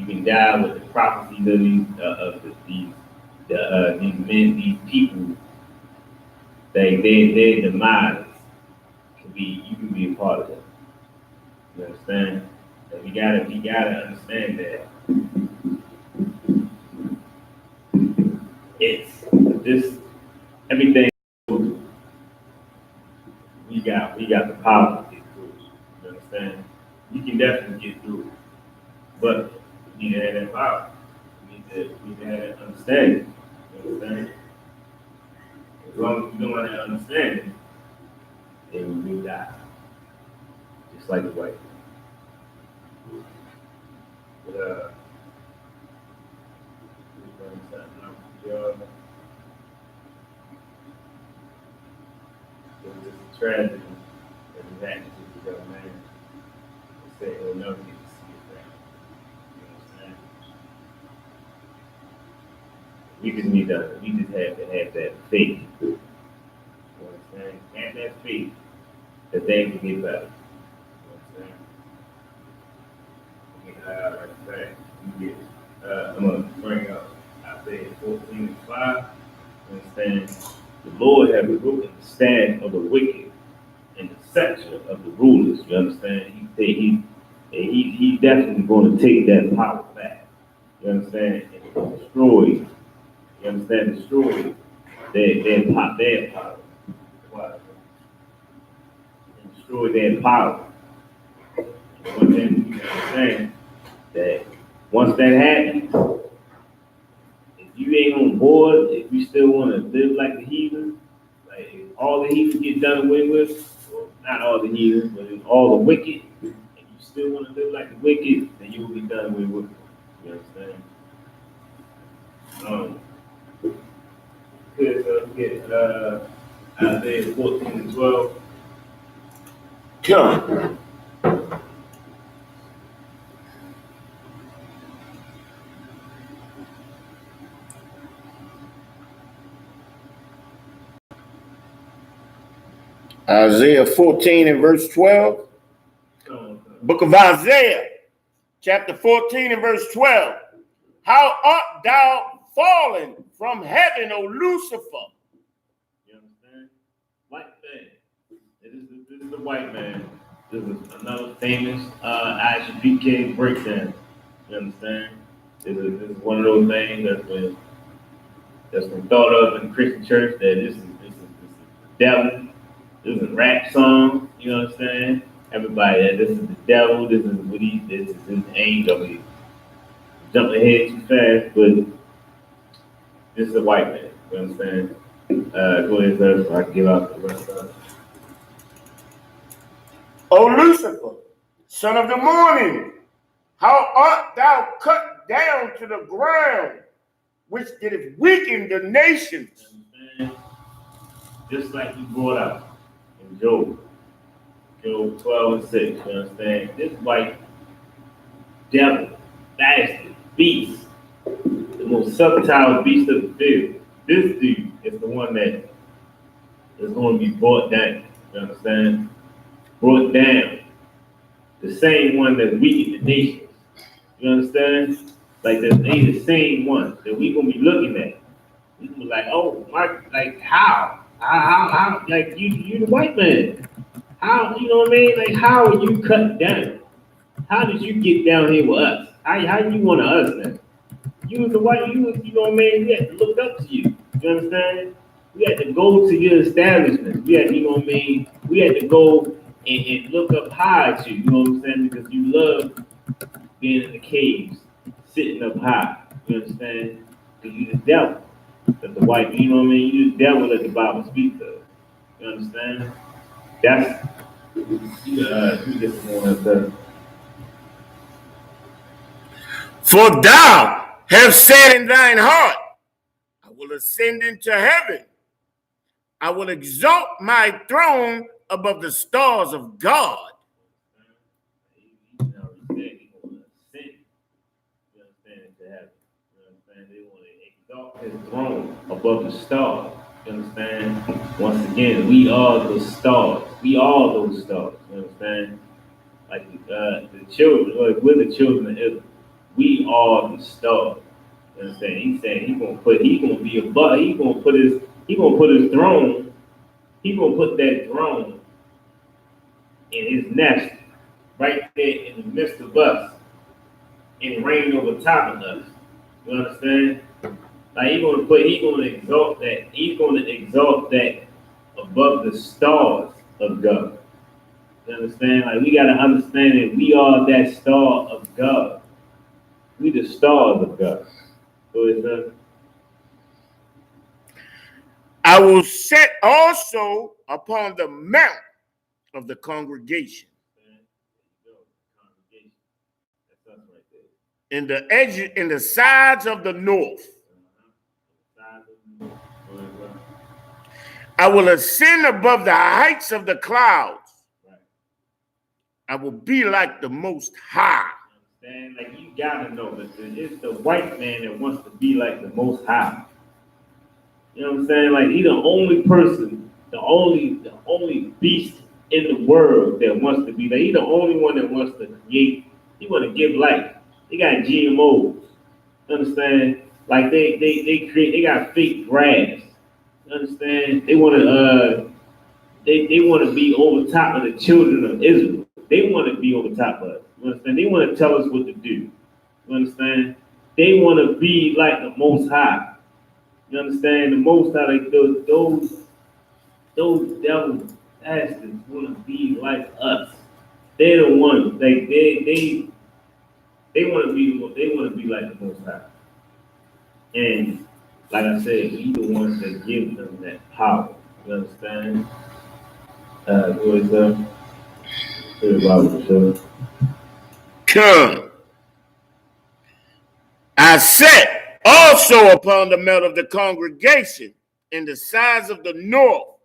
can die with the prophecies of these men, these people. Their demise can be. You can be a part of it. You understand? And we gotta understand that it's this everything. We got the power to get through it. You understand? You can definitely get through it. But you need to have that power. You need to have that understanding. You understand? As long as you don't have that understanding, then we will die. Just like the white man. But it was just a tragedy that was happening to the young man. He said he'll never get to see his family. You know what I'm saying? We just have to have that faith. You know what I'm saying? Have that faith that things will get better. You know what I'm saying? I'm going to bring up Isaiah 14:5. You understand? The Lord has broken the stand of the wicked and the scepter of the rulers. You understand? He definitely going to take that power back. You understand? And destroy. You understand? Destroy their power. And destroy their power. And one thing you understand that once that happens, if you ain't on board, if you still want to live like the heathen, like if all the heathen get done away with, or not all the heathen, but if all the wicked, and you still want to live like the wicked, then you will be done away with. You understand? Get Isaiah 14:12. Come. Isaiah 14 and verse 12. Book of Isaiah, chapter 14 and verse 12. How art thou fallen from heaven, O Lucifer? You understand? White man. This is the white man. This is another famous Isupk breakdown. You understand? This is one of those things that's been thought of in the Christian church that this is the devil. This is a rap song. You understand? Everybody, this is the devil. This is what this is his aim of it. Jump ahead too fast, but this is a white man. You understand? Go ahead, sir, so I can give out the rest of it. O Lucifer, son of the morning, how art thou cut down to the ground, which didst weaken the nations? Just like you brought out in Job 12 and 6. You understand? This white devil, bastard, beast, the most subtle beast of the field. This dude is the one that is going to be brought down. You understand? Brought down. The same one that weakened the nations. You understand? Like they the same one that we gonna be looking at. We gonna be like, oh my, like how, like you the white man. How, you know what I mean? Like how are you cut down? How did you get down here with us? How you want us now? You was the white, you know what I mean? We had to look up to you. You understand? We had to go to your establishment. We had, you know what I mean? We had to go and look up high at you. You know what I'm saying? Because you love being in the caves, sitting up high. You understand? Because you the devil. That the white, you know what I mean? You the devil that the Bible speaks of. You understand? That's who gets more of that. For thou hast said in thine heart, I will ascend into heaven. I will exalt my throne above the stars of God. He said he want to ascend. You understand? Into heaven. You understand? They want to exalt his throne above the stars. You understand? Once again, we are the stars. We are those stars. You understand? Like the children, like we're the children of Israel. We are the stars. You understand? He's saying he's gonna be above. He's gonna put his throne. He's gonna put that throne in his nest, right there in the midst of us, and reign over top of us. You understand? Like he's gonna exalt that. He's gonna exalt that above the stars of God. You understand? Like we gotta understand that we are that star of God. We the stars of God. So it's I will set also upon the mount of the congregation. That's us right there. In the sides of the north. I will ascend above the heights of the clouds. I will be like the Most High. And like you gotta know that it's the white man that wants to be like the Most High. You know what I'm saying? Like he's the only person, the only beast in the world that wants to be like. He's the only one that wants to create. He want to give life. They got GMOs. You understand? Like they create. They got fake grass. You understand? They want to they want to be over top of the children of Israel. They want to be over top of us. You understand? They want to tell us what to do. You understand? They want to be like the Most High. You understand? The Most High, like those devil bastards want to be like us. They're the ones. Like they want to be like the Most High. And like I said, we the ones that give them that power. You understand? Come. I set also upon the mount of the congregation in the sides of the north.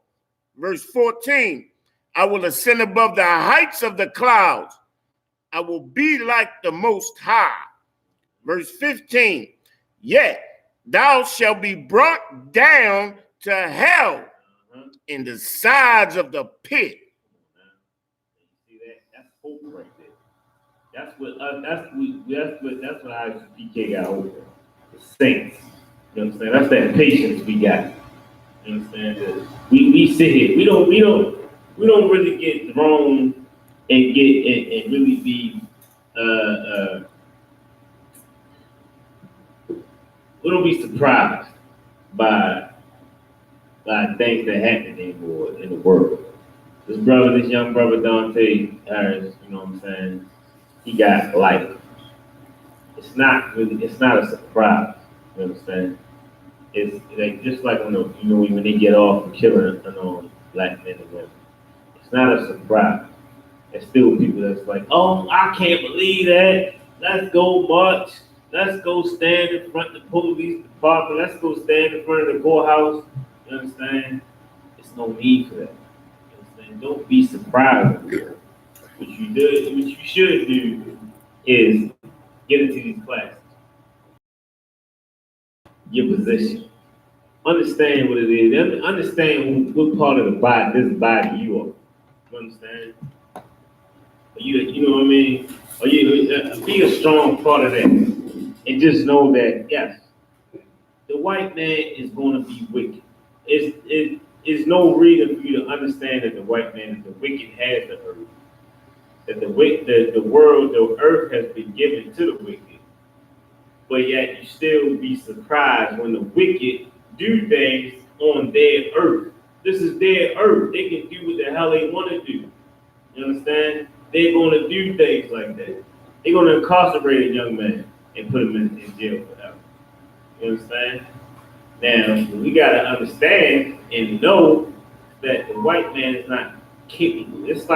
Verse 14. I will ascend above the heights of the clouds. I will be like the Most High. Verse 15. Yet thou shalt be brought down to hell in the sides of the pit. See that? That's hope right there. That's what Isupk got hope for. The saints. You understand? That's that patience we got. You understand? That we sit here. We don't really get thrown and really be we don't be surprised by things that happen anymore in the world. This young brother Dante Harris, you know what I'm saying? He got life. It's not a surprise. You understand? It's like just like when they get off for killing black men and women. It's not a surprise. There's still people that's like, oh, I can't believe that. Let's go march. Let's go stand in front of the police department. Let's go stand in front of the courthouse. You understand? There's no need for that. You understand? Don't be surprised. What you should do is Get into these classes. Your position. Understand what it is. Understand what part of the body, this body you are. You understand? You know what I mean? Or be a strong part of that. And just know that, yes, the white man is going to be wicked. It's no reason for you to understand that the white man is the wicked has the earth. That the world, the earth has been given to the wicked. But yet you still be surprised when the wicked do things on their earth. This is their earth. They can do what the hell they want to do. You understand? They're going to do things like that. They're going to incarcerate a young man and put him in jail forever. You understand? Now, we got to understand and know that the white man is not capable. It's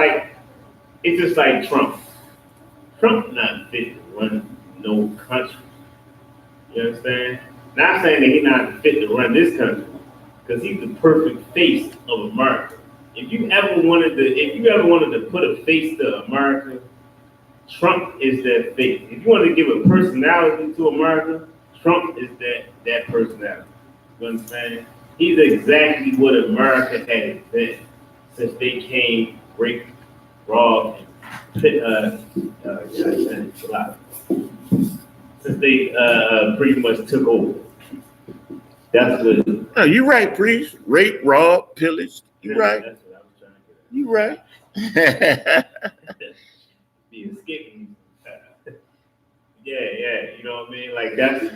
just like Trump. Trump not fit to run no country. You understand? Not saying that he's not fit to run this country, because he's the perfect face of America. If you ever wanted to put a face to America, Trump is that face. If you want to give a personality to America, Trump is that personality. You understand? He's exactly what America has been since they came, raped, robbed, and since they pretty much took over. That's what. No, you right, priest. Rape, rob, pillaged. You right. That's what I was trying to get. You right. Be escaping. Yeah. You know what I mean? Like that's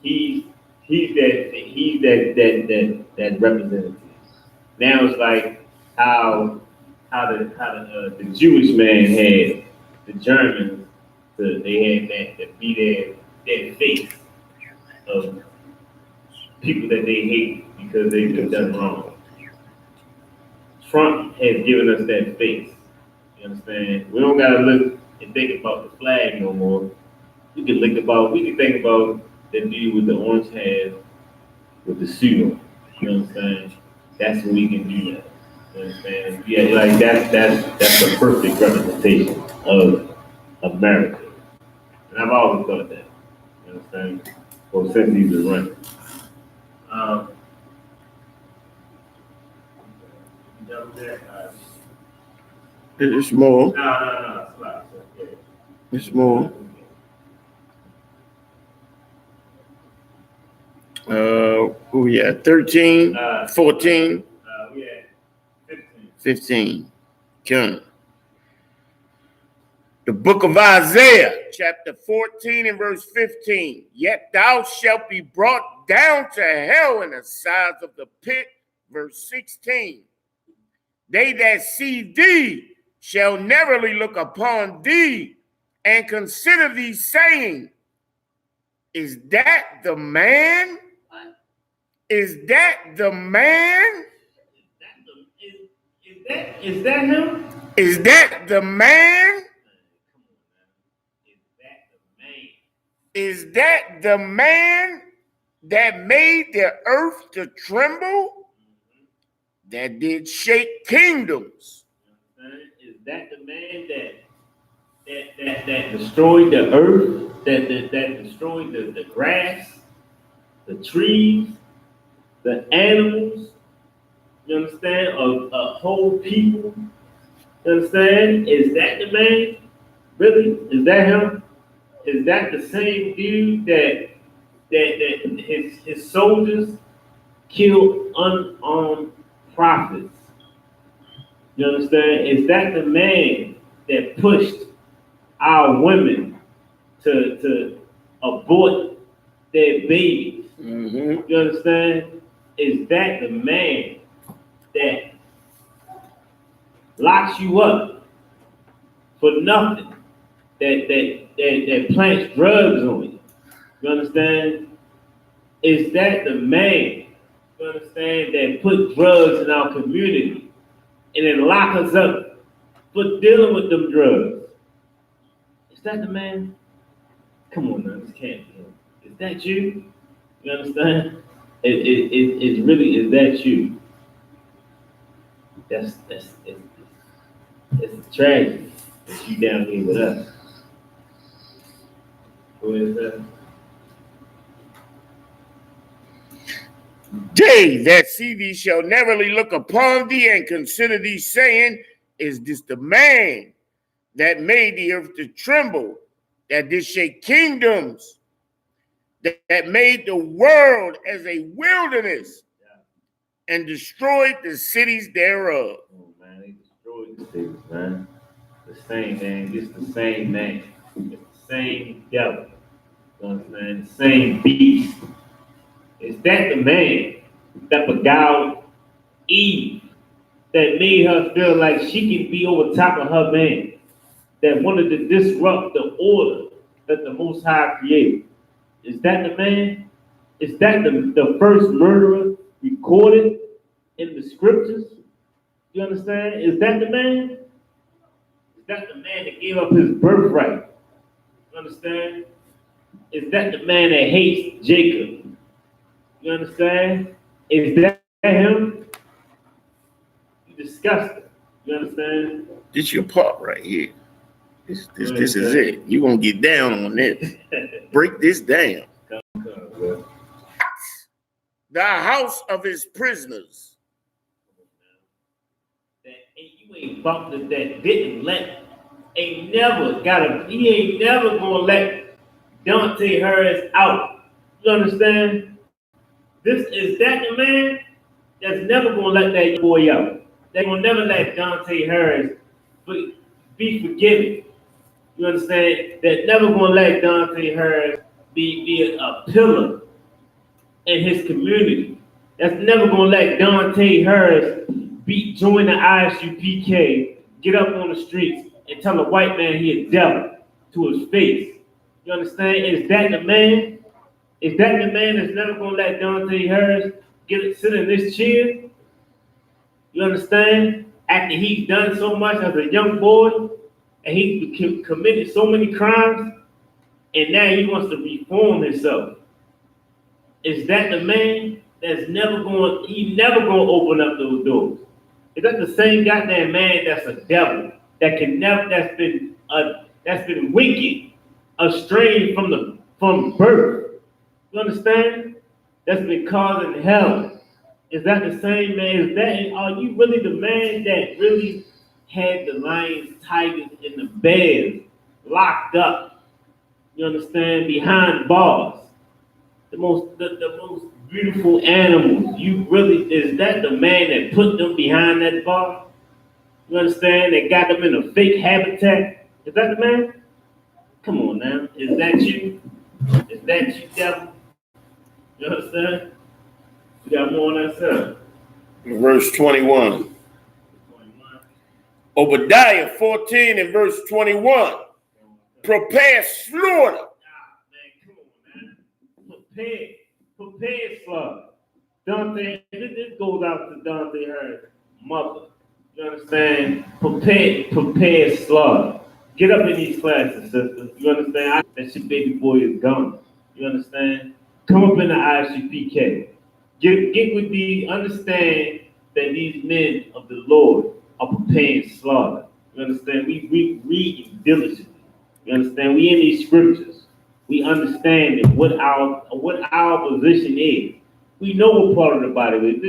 he's that representative. Now it's like how the Jewish man had the Germans. They had that be their face of people that they hate because they've been done wrong. Trump has given us that face. You understand? We don't gotta look and think about the flag no more. We can think about the dude with the orange hair with the suit on. You understand? That's what we can do now. You understand? Yeah, like that's a perfect representation of America. And I've always thought that. You understand? Well, since he's been running. It's more. No. It's more. Who we at? 13, 14, We had 15. 15. Come. The book of Isaiah, chapter 14 and verse 15. Yet thou shalt be brought down to hell in the sides of the pit. Verse 16. They that see thee shall neverly look upon thee and consider thee, saying, is that the man? Is that the man? Is that him? Is that the man? Is that the man that made the earth to tremble? That did shake kingdoms. Is that the man that destroyed the earth? That destroyed the grass, the trees, the animals? You understand? A whole people. You understand? Is that the man? Really? Is that him? Is that the same dude that his soldiers killed unarmed prophets? You understand? Is that the man that pushed our women to abort their babies? Mm-hmm. You understand? Is that the man that locks you up for nothing? That plants drugs on you. You understand? Is that the man, you understand, that put drugs in our community and then lock us up for dealing with them drugs? Is that the man? Come on now, this can't be him. Is that you? You understand? It really is that you. It's a tragedy that you down here with us. Who is that? They that see thee shall neverly look upon thee and consider thee, saying, is this the man that made the earth to tremble, that did shake kingdoms, that made the world as a wilderness, and destroyed the cities thereof? Oh man, they destroyed the cities, man. The same man, it's the same man. It's the same devil. You know what I'm saying? The same beast. Is that the man that beguiled Eve, that made her feel like she can be over top of her man, that wanted to disrupt the order that the Most High created? Is that the man? Is that the first murderer recorded in the scriptures? You understand? Is that the man? Is that the man that gave up his birthright? You understand? Is that the man that hates Jacob? You understand? Is that him? You disgusting. You understand? This your part right here. This is it. You gonna get down on this. Break this down. The house of his prisoners. That you ain't bumped it, that didn't let, he ain't never gonna let Dante Harris out. You understand? Is that the man that's never gonna let that boy out? They gonna never let Dante Harris be forgiven. You understand? They're never gonna let Dante Harris be a pillar in his community. That's never gonna let Dante Harris join the ISUPK, get up on the streets and tell a white man he a devil to his face. You understand? Is that the man? Is that the man that's never gonna let Dante Harris sit in this chair? You understand? After he's done so much as a young boy, and he committed so many crimes, and now he wants to reform himself. Is that the man that's never going to open up those doors? Is that the same goddamn man that's a devil, that's been wicked, estranged from birth? You understand? That's been causing hell. Is that the same man? Are you really the man that really had the lions, tigers, and the bears locked up? You understand? Behind bars. The most beautiful animals. Is that the man that put them behind that bar? You understand? That got them in a fake habitat? Is that the man? Come on now. Is that you? Is that you, devil? You understand? You got more on that side. Verse 21. Obadiah 14 and verse 21. Prepare slaughter. Prepare slaughter. Dante, this goes out to Dante Harris' mother. You understand? Prepare slaughter. Get up in these classes, sister. You understand? That your baby boy is gone. You understand? Come up in the ISUPK. Get with these, understand that these men of the Lord are preparing slaughter. You understand? We read diligently. You understand? We in these scriptures. We understand what our position is. We know what part of the body is.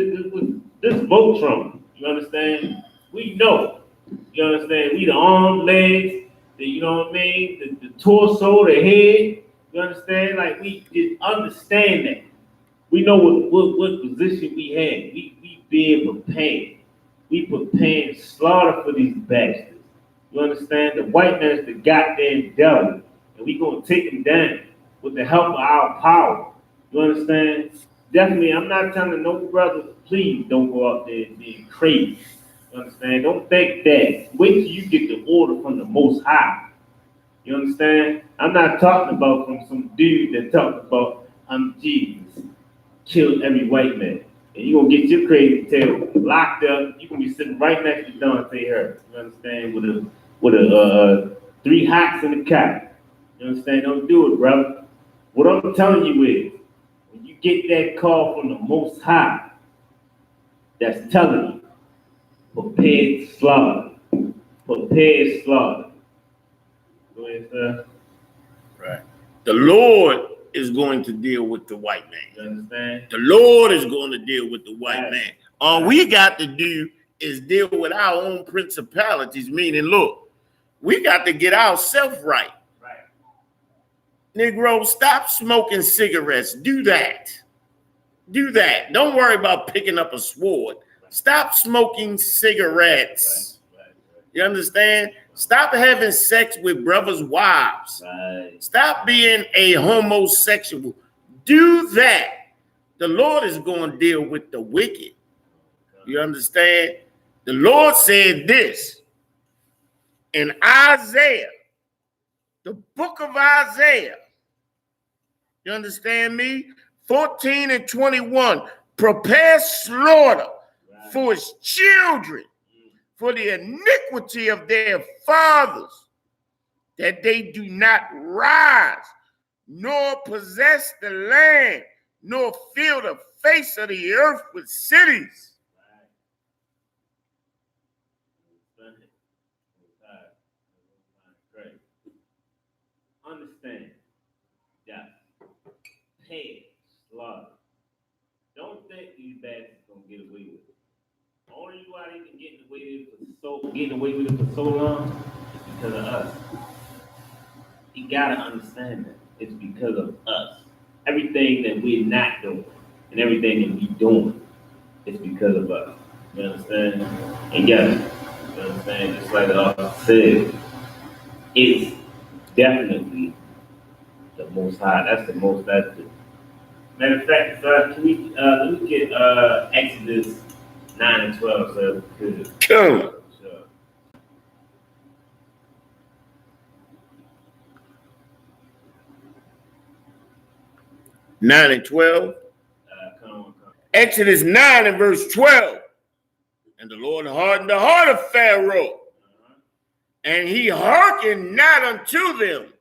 This vote Trump. You understand? We know. You understand? We the arms, legs, you know what I mean? The torso, the head. You understand? Like we just understand that. We know what position we had. We being prepared. We preparing slaughter for these bastards. You understand? The white man's the goddamn devil. And we gonna take him down with the help of our power. You understand? Definitely, I'm not telling no brother, please don't go out there being crazy. You understand? Don't think that. Wait till you get the order from the Most High. You understand? I'm not talking about from some dude that talked about, I'm Jesus, killed every white man. And you're going to get your crazy tail locked up. You're going to be sitting right next to Dante Harris. You understand? With a 3 hacks in the cat. You understand? Don't do it, brother. What I'm telling you is, when you get that call from the Most High, that's telling you, prepare slaughter. Prepare slaughter. Go ahead, sir. Right. The Lord is going to deal with the white man. You understand? The Lord is going to deal with the white Right. man. All we got to do is deal with our own principalities, meaning, look, we got to get ourselves right. Right. Negro, stop smoking cigarettes. Do that. Do that. Don't worry about picking up a sword. Stop smoking cigarettes. Right. You understand? Stop having sex with brothers' wives. Right. Stop being a homosexual. Do that. The Lord is going to deal with the wicked. You understand? The Lord said this in Isaiah, the book of Isaiah. You understand me? 14 and 21. Prepare slaughter for his children, for the iniquity of their fathers, that they do not rise, nor possess the land, nor fill the face of the earth with cities. Understand that pay slaughter. Don't think these bastards gonna get away with it. Only you out even getting away with it for so long is because of us. You gotta understand that it's because of us. Everything that we're not doing and everything that we're doing is because of us. You understand? And yes, you understand? Just like I said, it's definitely the Most High. That's the most. That's the matter of fact. Can we let me get Exodus 9 and 12? So Come. Sure. 9 and 12. Come on. Exodus 9 and verse 12. And the Lord hardened the heart of Pharaoh, and he hearkened not unto them,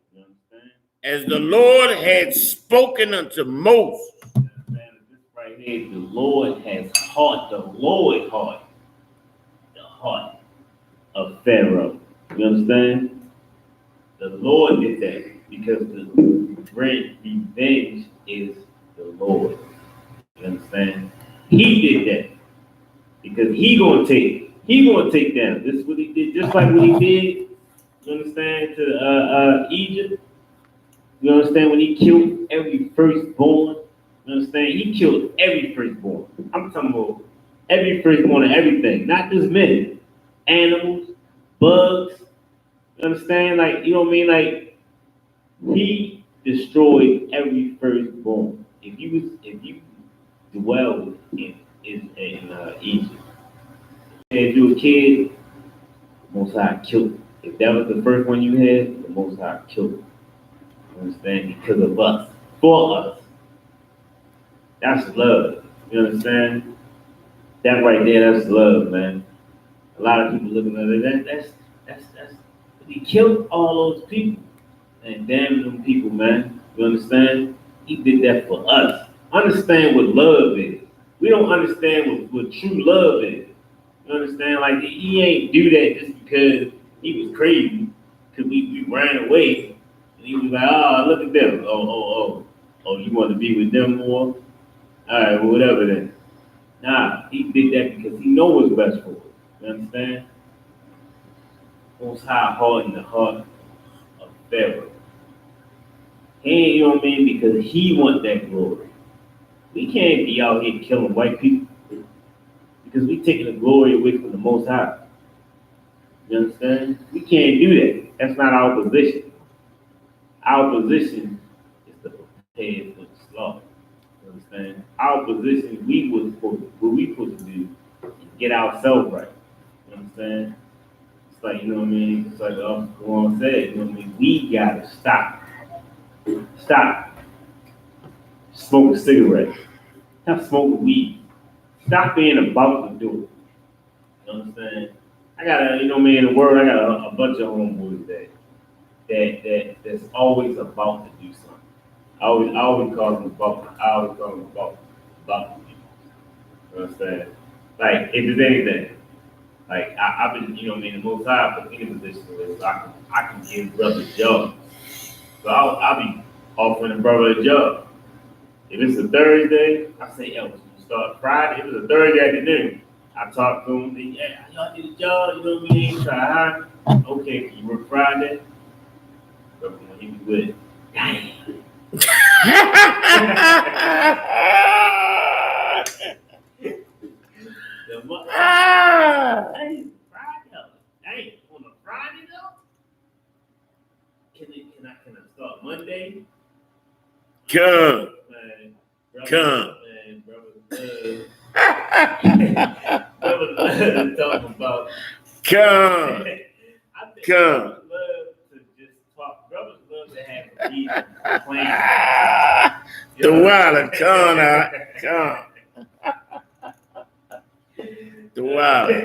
as the Lord had spoken unto Moses. This right here, the Lord has heart of Pharaoh. You understand? The Lord did that because the great revenge is the Lord. You understand? He did that because he gonna take down. This is what he did, just like what he did. You understand? To Egypt. You understand? When he killed every firstborn. You understand? He killed every firstborn. I'm talking about every firstborn of everything, not just men, animals, bugs. You understand? Like, you know what I mean? Like, he destroyed every firstborn. If you dwell in Egypt, and you a kid, the Most High killed him. If that was the first one you had, the Most High killed him. You understand? Because of us, for us. That's love. You understand? That right there, that's love, man. A lot of people looking at it. That's. He killed all those people, and damn them people, man. You understand? He did that for us. Understand what love is. We don't understand what true love is. You understand? Like, he ain't do that just because he was crazy. Because we ran away. And he was like, oh, look at them. Oh, you want to be with them more? All right, well, whatever then. Nah, he did that because he knows what's best for us. You understand? Most High hardened the heart of Pharaoh. He ain't, you know what I mean? Because he want that glory. We can't be out here killing white people because we taking the glory away from the Most High. You understand? We can't do that. That's not our position. Our position is to prepare for the slaughter. You understand? Our position, what we supposed to do is get ourselves right. You understand? It's like, you know what I mean? It's like Quran said, you know what I mean? We gotta stop. Stop smoking cigarettes. Stop smoking weed. Stop being about to do it. You understand? I got you know what I mean, in the world, I got a bunch of homeboys that's always about to do something. I always call them about the people. You understand? Like, if there's anything, like I've been, you know what I mean, the Most High put me in a position where I can give brothers jobs. So I'll be offering the brother a job. If it's a Thursday, I say, yo, you start Friday. If it's a Thursday afternoon, I talk to him. Yeah, y'all need a job. You know what I mean? Try hard. Okay, can you work Friday? Brother, he be with it. Damn. Hey, Friday. Hey, on a Friday though? Can I start Monday? Come. Man, Come. Man, brother, talking about. Come. I think Come. brothers love to just talk. Brothers love to have a reason to plan. The wilder, come out. Come. The wilder.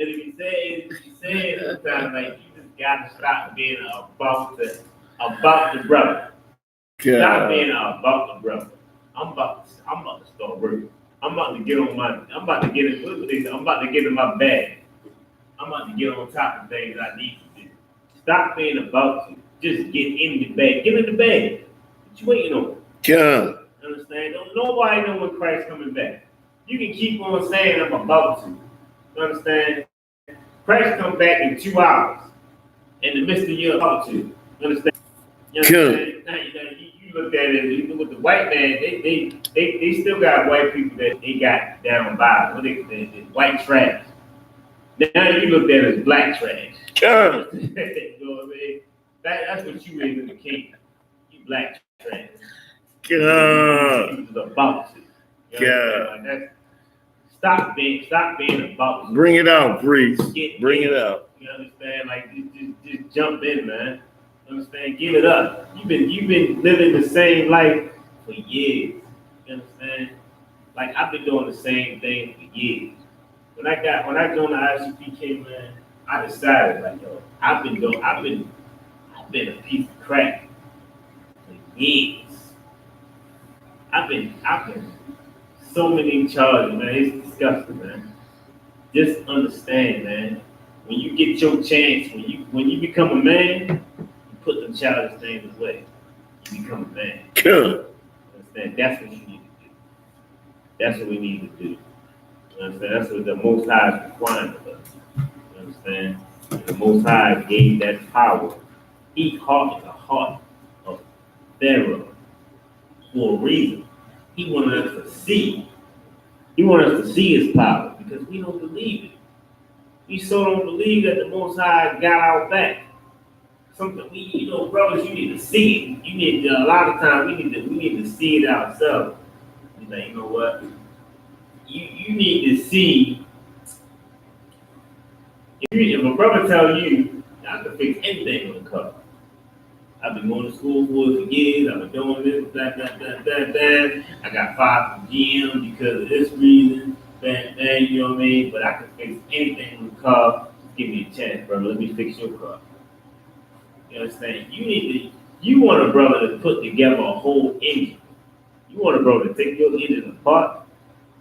And if you say it sometimes, like, you just gotta stop being about the brother. Stop being about the brother. I'm about to start working. I'm about to get in my bag. I'm about to get on top of things I need to do. Stop being about to. Just get in the bag. Get in the bag. What you waiting on? Come. Understand? Don't nobody know when Christ's coming back. You can keep on saying I'm about to. You understand? Christ come back in 2 hours. In the midst of your about to. You understand? You look at it, even with the white man, they still got white people that they got down by. What they white trash. Now you look at it as black trash. You know what I mean? That's what you is in the kingdom. You black trash. You was about to. You know like that. Stop being about to. Bring it out, priest. Bring it out. You understand? Like just jump in, man. You understand? Give it up. You've been living the same life for years. You understand? Like I've been doing the same thing for years. When I joined the Isupk, man, I decided like, yo, I've been a piece of crap for years. I've been so many charges, man. It's disgusting, man. Just understand, man. When you get your chance, when you become a man, you put them childish things away. You become a man. Come. Understand? That's what you need to do. That's what we need to do. You understand? That's what the Most High is requiring of us. You understand? And the Most High gave that power. He hardened the heart of Pharaoh for a reason. He wanted us to see. He wanted us to see his power because we don't believe it. We so don't believe that the Most High got our back. Something brothers, you need to see it. You need to, a lot of times we need to see it ourselves. You like, you know what? You need to see. If a brother tell you, I can fix anything on the car. I've been going to school for years. I've been doing this, that. I got fired from GM because of this reason, that, you know what I mean? But I can fix anything on the car. Give me a chance, brother. Let me fix your car. You understand? You want a brother to put together a whole engine. You want a brother to take your engine apart,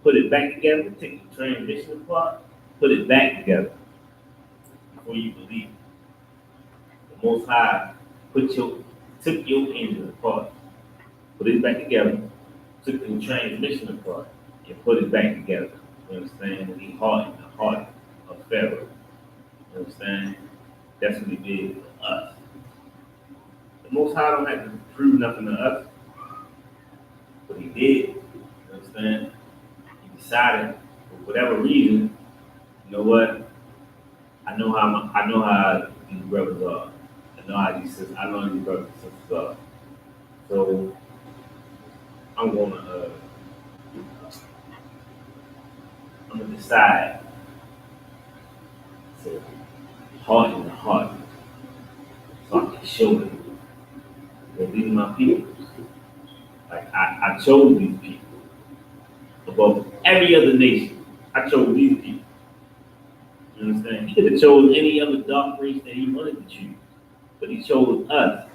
put it back together, take the transmission apart, put it back together before you believe it. The Most High took your engine apart, put it back together, took the transmission apart, and put it back together. You understand? When he hardened the heart of Pharaoh. You understand? That's what he did for us. The Most High don't have to prove nothing to us, but he did. You understand? He decided for whatever reason. You know what? I know how these brothers are. I know how these brothers and sisters are. So I'm gonna decide to harden the heart so I can show them that these are my people. Like I chose these people above every other nation. I chose these people. You understand? He could have chose any other dark race that he wanted to choose, but he chose us.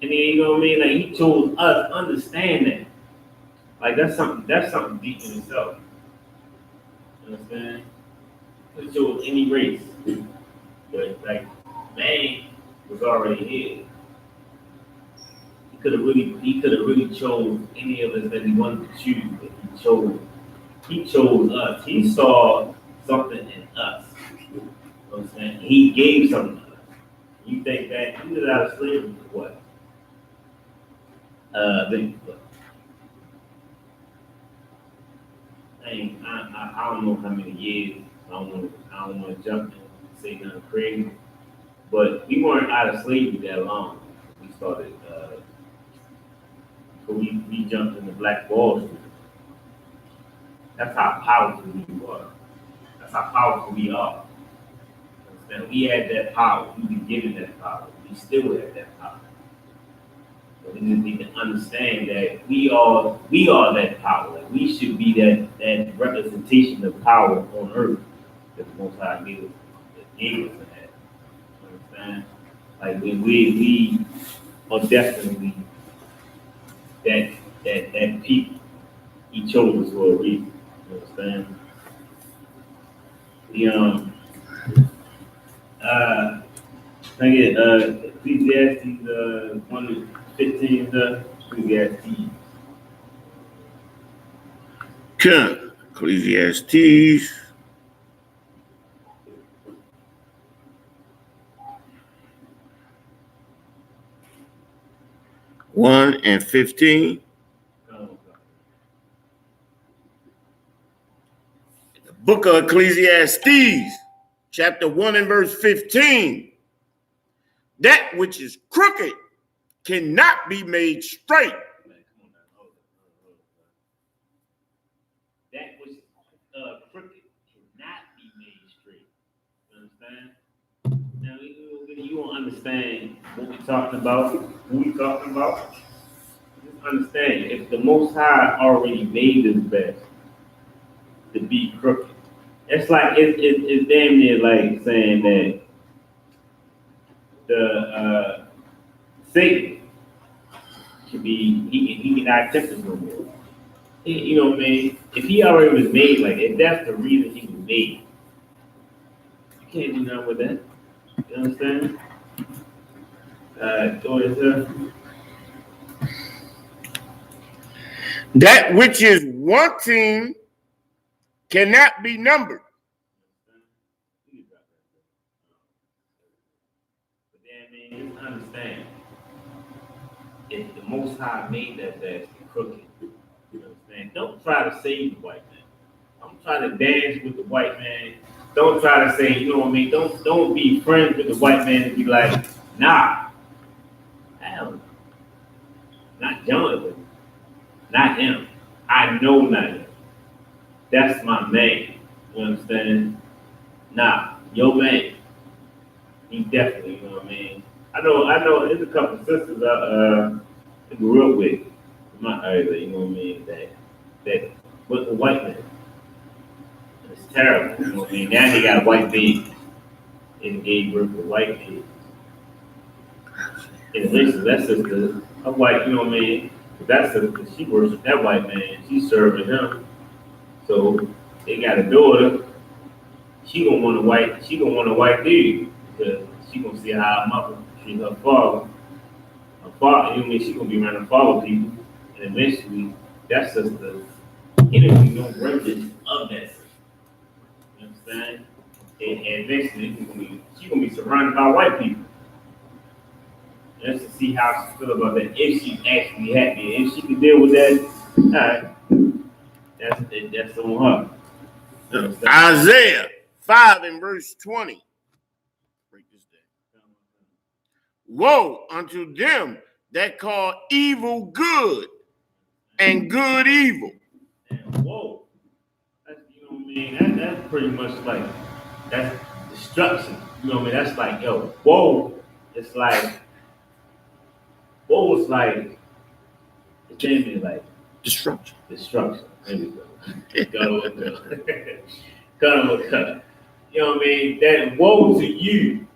And then, you know what I mean? Like he chose us. Understand that. Like that's something deep in itself. You understand? It shows any race. But like man was already here. He could have really chose any of us that he wanted to choose, but he chose us. He saw something in us. You know what I'm saying? He gave something to us. You think that he was out of slavery for what? What? I don't know how many years. I don't want to jump and say nothing crazy. But we weren't out of slavery that long. We started. So we jumped into Black Wall Street. That's how powerful we were. That's how powerful we are. Understand? We had that power. We were given that power. We still have that power. So we just need to understand that we are that power. Like we should be that representation of power on earth that the Most High gave us to have. Understand? Like we are definitely that people. He chose us for a reason. You understand? I get Ecclesiastes 1:15 Ecclesiastes. Ecclesiastes 1:15. The book of Ecclesiastes, chapter 1 and verse 15. That which is crooked cannot be made straight. That which crooked cannot be made straight. You understand? Now you won't understand what we're talking about, who we're talking about. Just understand, if the Most High already made us best to be crooked, it's like it's damn near like saying that the Satan can be he cannot tempt us no more. You know what I mean? If he already was made like if that's the reason he was made, you can't do nothing with that. You understand? Go ahead, sir. That which is wanting cannot be numbered. But then, man, just understand. If the Most High made that bastard crooked, you understand? Don't try to save the white man. Don't try to dance with the white man. Don't try to say, you know what I mean? Don't be friends with the white man and be like, nah, hell no. Not Jonathan. Not him. I know not him. That's my man. You understand? Nah, your man. He definitely, you know what I mean? I know there's a couple of sisters I grew up with in my area, you know what I mean, that with the white man. It's terrible, you know what I mean? Now they got white babies and gave birth to white babies. And listen, that sister, a white, you know what I mean? That sister, she worships that white man, she's serving him. So they got a daughter, she gonna want a white dude because she gonna see how her mother treat her father. Her father, you know what I mean, she gonna be around her father people, and eventually that sister, it don't be no remnants of that sister. You understand? And eventually she gonna be surrounded by white people. Just to see how she feel about that. If she's actually happy, if she can deal with that, all right, that's on her. Isaiah 5 and verse 20. Break this down. Woe unto them that call evil good and good evil. And whoa, that's, you know what I mean? That's pretty much like that's destruction. You know what I mean? That's like whoa. It's like whoa. It's like it's damn like Destruction. There we go. Cut. You know what I mean? That woe to you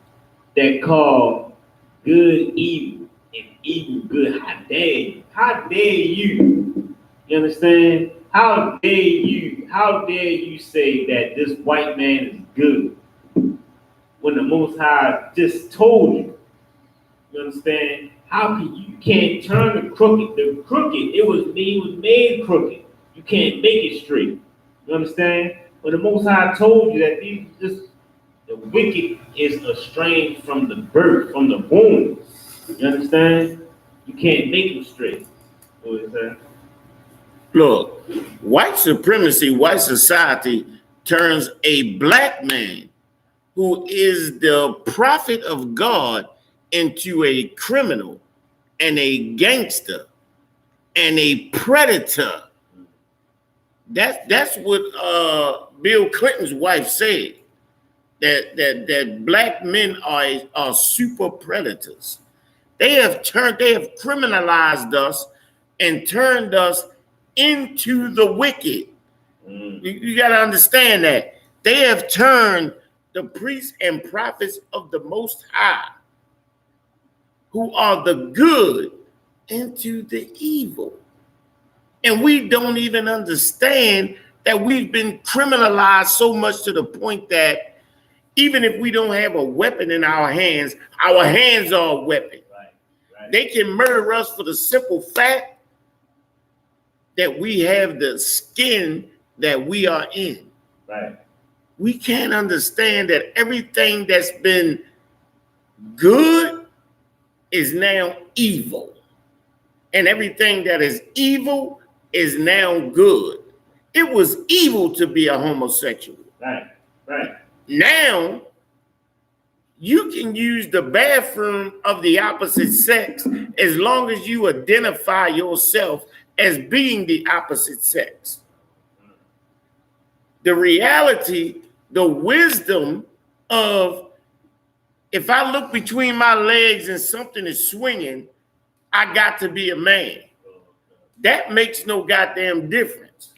that call good evil and evil good. How dare you? How dare you? You understand? How dare you say that this white man is good. When the Most High just told you, you understand? How can you can't turn the crooked? The crooked, it was made crooked. You can't make it straight. You understand? When the Most High told you that the wicked is estranged from the birth, from the womb. You understand? You can't make them straight. What is that? Look, white supremacy, white society turns a black man who is the prophet of God into a criminal and a gangster and a predator. That's what Bill Clinton's wife said. That black men are super predators. They have criminalized us and turned us into the wicked. You got to understand that. They have turned the priests and prophets of the Most High, who are the good, into the evil. And we don't even understand that we've been criminalized so much to the point that even if we don't have a weapon in our hands are a weapon. Right. They can murder us for the simple fact that we have the skin that we are in. Right. We can't understand that everything that's been good is now evil. And everything that is evil is now good. It was evil to be a homosexual. Right. Now, you can use the bathroom of the opposite sex as long as you identify yourself as being the opposite sex. The reality, the wisdom of, if I look between my legs and something is swinging, I got to be a man. That makes no goddamn difference.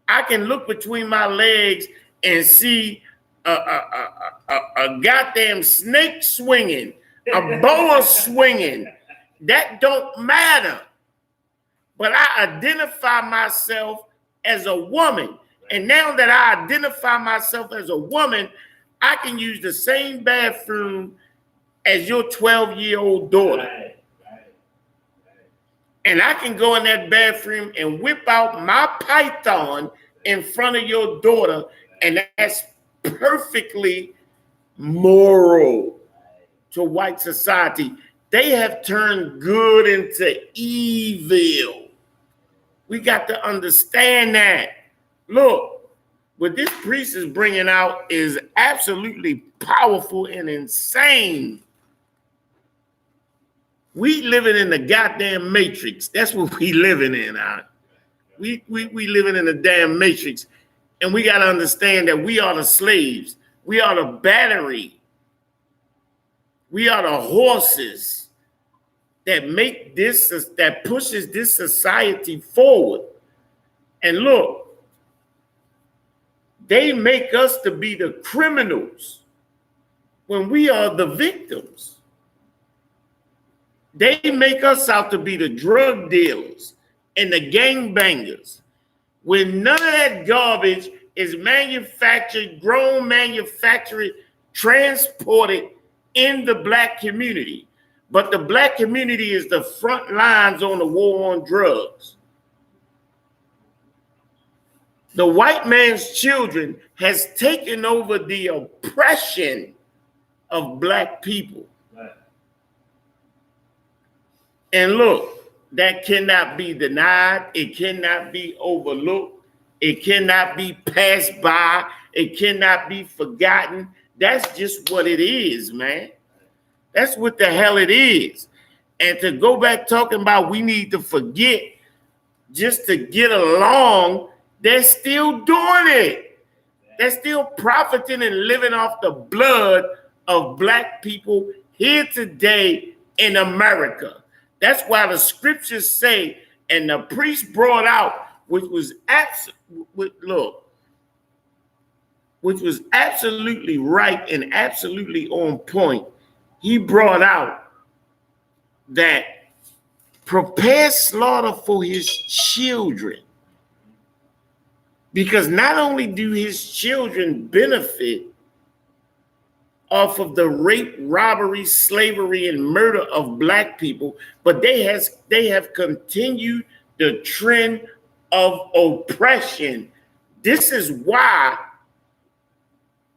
I can look between my legs and see a goddamn snake swinging, a boa swinging. That don't matter. But I identify myself as a woman. And now that I identify myself as a woman, I can use the same bathroom as your 12-year-old daughter. Right. And I can go in that bathroom and whip out my python in front of your daughter, and that's perfectly moral to white society. They have turned good into evil. We got to understand that. Look, what this priest is bringing out is absolutely powerful and insane. We living in the goddamn matrix. That's what we living in. We living in a damn matrix. And we got to understand that we are the slaves. We are the battery. We are the horses that make this, that pushes this society forward. And look, they make us to be the criminals when we are the victims. They make us out to be the drug dealers and the gangbangers, when none of that garbage is manufactured, grown, manufactured, transported in the black community. But the black community is the front lines on the war on drugs. The white man's children has taken over the oppression of black people. Right. And look, that cannot be denied. It cannot be overlooked. It cannot be passed by. It cannot be forgotten. That's just what it is, man. That's what the hell it is. And to go back talking about we need to forget just to get along, they're still doing it. They're still profiting and living off the blood of black people here today in America. That's why the scriptures say, and the priest brought out, which was absolutely right and absolutely on point. He brought out that prepare slaughter for his children, because not only do his children benefit off of the rape, robbery, slavery, and murder of black people, but they have continued the trend of oppression. This is why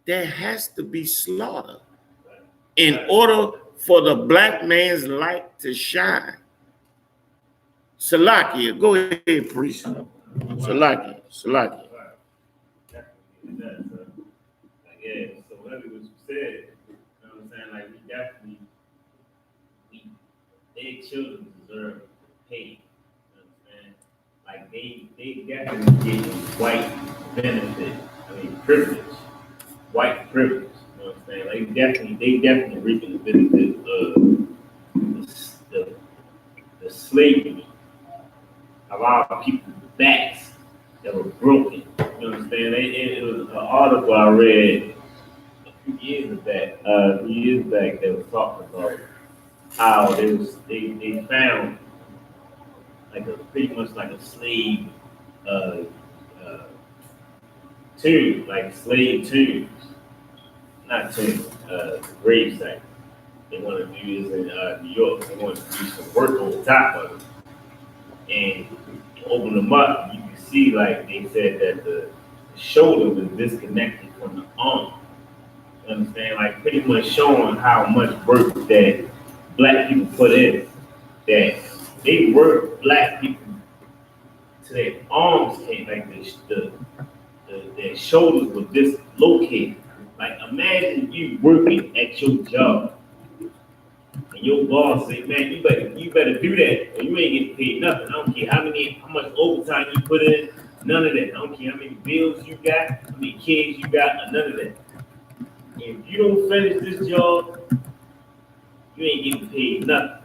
there has to be slaughter in order for the black man's light to shine. Salakia, go ahead, priest. Salakia. Yeah, so whatever what you said, you know what I'm saying? Like their children deserve pay. You know what I'm saying? Like they definitely get white benefit. I mean privilege. White privilege. You know what I'm saying? Like they definitely reaping the benefit of the slavery of our people's backs that were broken. You know what I'm saying? It was an article I read a few years back that was talking about how they found like pretty much like a slave uh, uh, tomb, like slave tombs, not tombs, grave site. They want to do this in New York. They want to do some work on top of it, and open them up. You can see like they said that the shoulder was disconnected from the arm. You understand? Like pretty much showing how much work that black people put in. That they work black people to their arms came like their shoulders were dislocated. Like imagine you working at your job and your boss say, man, you better do that or you ain't getting paid nothing. I don't care how much overtime you put in, none of that. I don't care how many bills you got, how many kids you got, none of that. If you don't finish this job, you ain't getting paid nothing.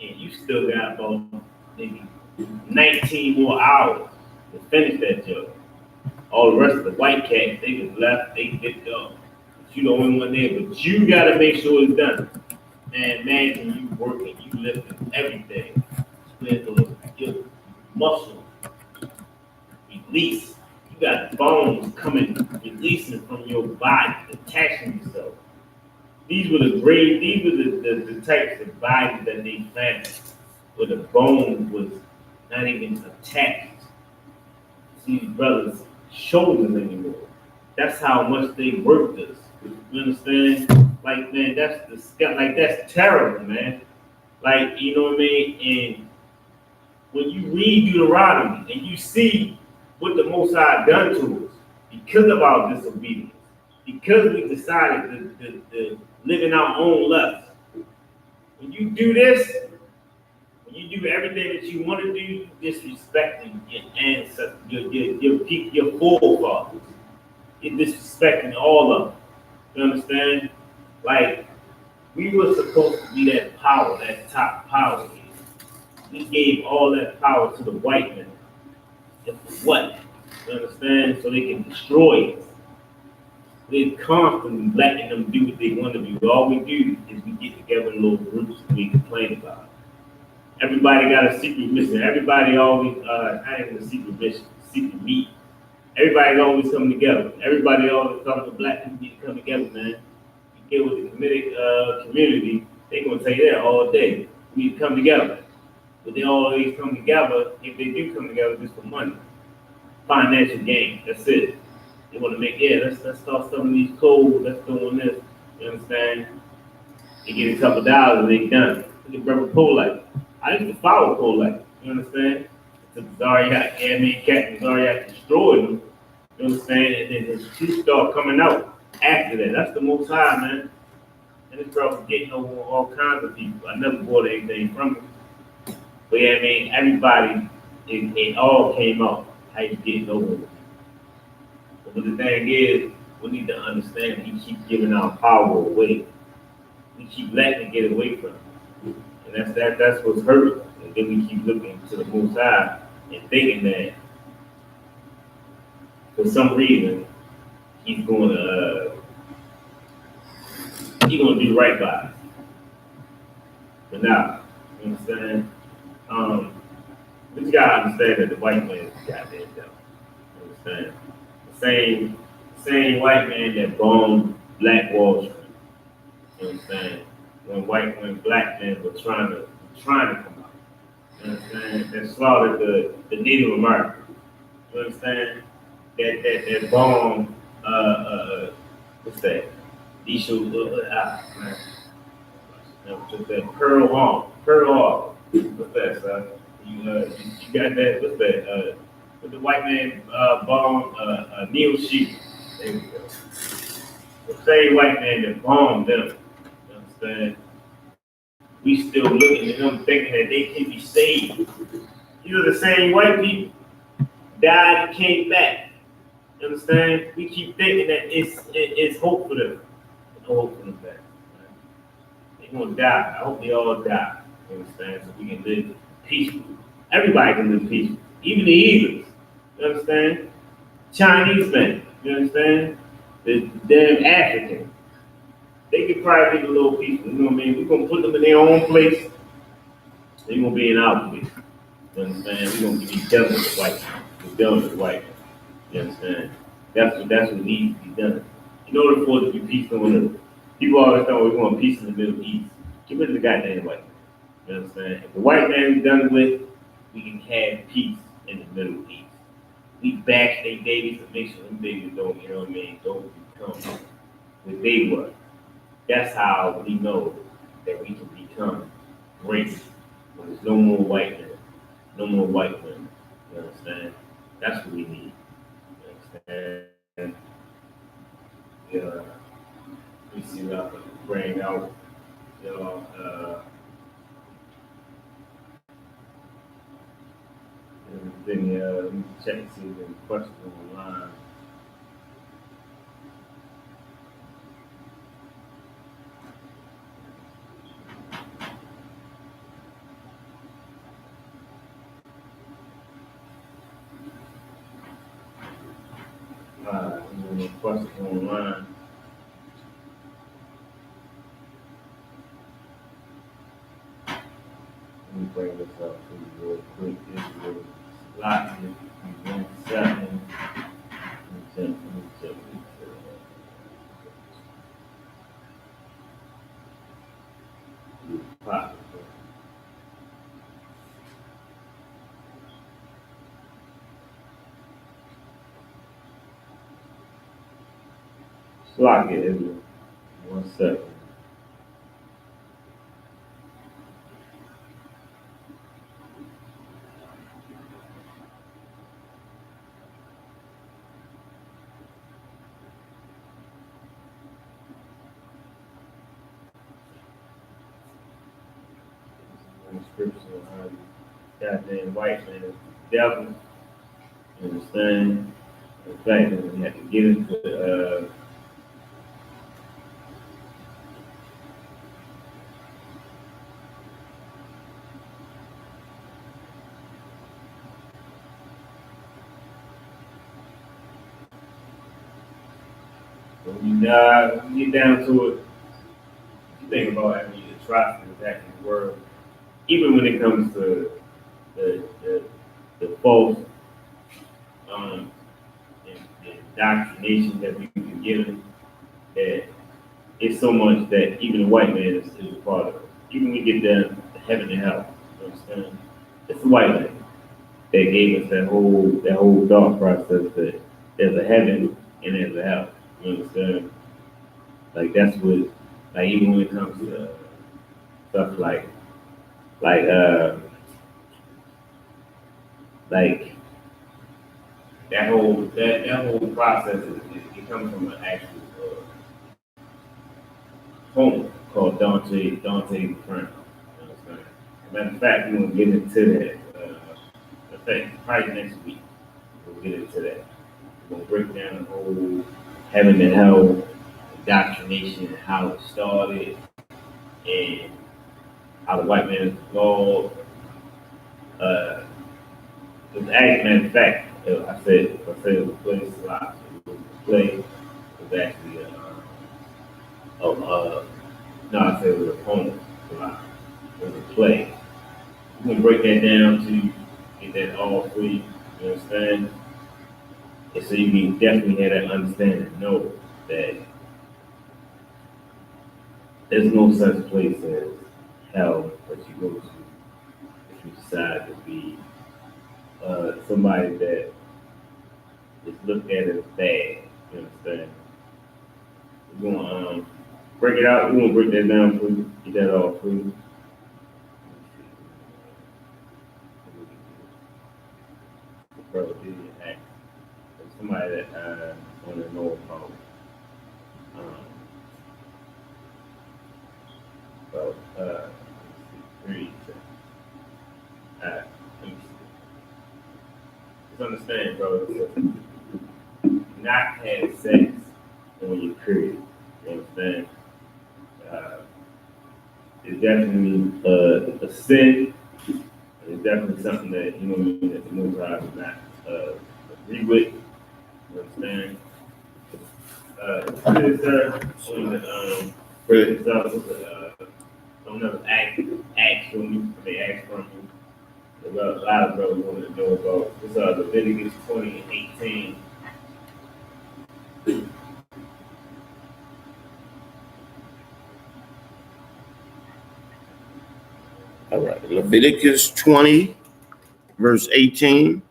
And you still got about maybe 19 more hours to finish that job. All the rest of the white cats, they just left, they dipped off. But you the only one there, but you gotta make sure it's done. Man, imagine you working, you lifting everything. Your muscle release. You got bones coming, releasing from your body, attaching yourself. These were the types of bodies that they found where the bone was not even attached to these brothers' shoulders anymore. That's how much they worked us. You understand? Like, man, that's terrible, man. Like, you know what I mean? And when you read Deuteronomy and you see what the Most High done to us because of our disobedience, because we decided to live in our own lusts. When you do this, when you do everything that you want to do, you disrespecting your ancestors, your forefathers. You're disrespecting all of them. You understand? Like, we were supposed to be that power, that top power here. We gave all that power to the white men. And for what? You understand? So they can destroy us. We're constantly letting them do what they want to do. All we do is we get together in little groups and we complain about it. Everybody got a secret mission. Everybody always, not even a secret mission, secret meet. Everybody always come together. Everybody always comes to black people need to come together, man. You get with the committed community, they're going to tell you that all day. We need to come together. But they always come together, if they do come together, just for money. Financial gain, that's it. They want to make, let's start some of these codes, let's go on this. You understand? They get a couple dollars, they done. Look at Brother Polite. I used to follow Polite, you understand? Until Captain Zaryak destroyed him, you understand? And then his truth started coming out after that. That's the Most High, man. And this brother was getting over all kinds of people. I never bought anything from him. But yeah, I mean, everybody, it all came out how he's getting over it. But the thing is, we need to understand we keep giving our power away. We keep letting it get away from it. And that's what's hurting. And then we keep looking to the Most High and thinking that for some reason he's gonna do right by us. But now, you understand? But you gotta understand that the white man is goddamn dumb. You understand? The same white man that bombed Black Wall Street. You understand? When black men were trying to come out. You understand? That slaughtered the Native Americans. You understand? That bomb, what's that? Isupk, man. That Pearl Harbor. What's that, son? You got that? What's that? With the white man bombed Neil Sheep. There we go. The same white man that bombed them. You understand? We still looking at them thinking that they can be saved. These are the same white people died and came back. You understand? We keep thinking that it's hope for them. No hope for them back. They're gonna die. I hope they all die. You understand? So we can live peacefully. Everybody can live peacefully. Even the heathens. You understand? Chinese men. You understand? The damn African. They could probably live a little peaceful. You know what I mean? We're gonna put them in their own place. They're gonna be in our place. You understand? We're gonna be done with the white man. We're done with the white man. You understand? That's what needs to be done. In order for it to be peaceful on earth. People always thought we want peace in the Middle East. Get rid of the goddamn white man. You understand? If the white man is done with, we can have peace in the Middle East. We bash their babies to make sure them babies don't, you know what I mean, don't become what they were. That's how we know that we can become great. When there's no more white men, no more white women. You understand? That's what we need. You understand? Yeah. Let me see what I can bring out. You know, then let me check and see if there's any questions online. Any questions online? Let me bring this up for you real quick. This was locked in 1 second. Let me check. Pop. Lock it in 1 second. Scripture on how you goddamn white man is the devil. You understand? In fact, we have to get into when you get down to it, you think about how many atrocities back in the world, even when it comes to the false indoctrination that we've been given, that it's so much that even the white man is a part of it. Even when we get down to heaven and hell, you understand? It's the white man that gave us that whole thought process that there's a heaven and there's a hell. You understand? Like that's what, like even when it comes to stuff like that whole process it comes from an actual poem called Dante Inferno. You understand? Matter of fact, we're gonna get into that. In fact, probably next week we'll get into that. We're gonna break down the whole heaven and hell indoctrination and how it started and how the white man is involved. As a matter of fact, I said it was play a lot. It was a play. It was actually no, I said it was a poem. It was a play. We're gonna break that down to get that all free. You understand? And so you can definitely have that understanding, know that there's no such place as hell that you go to if you decide to be somebody that is looked at as bad. You understand? We're gonna break it out. We're gonna break that down for you. Get that off for you. Brother did act. Somebody that I want to know about. Let's see, three. Let me see. Just understand, brother. Not have sex when you're period. You understand? It's definitely a sin. It's definitely something that that the Most High does not agree with. You understand? Sir, don't ever ask from you. They ask from you. A lot of brothers want to know about this. Leviticus 20 and 18. All right. Leviticus 20, verse 18.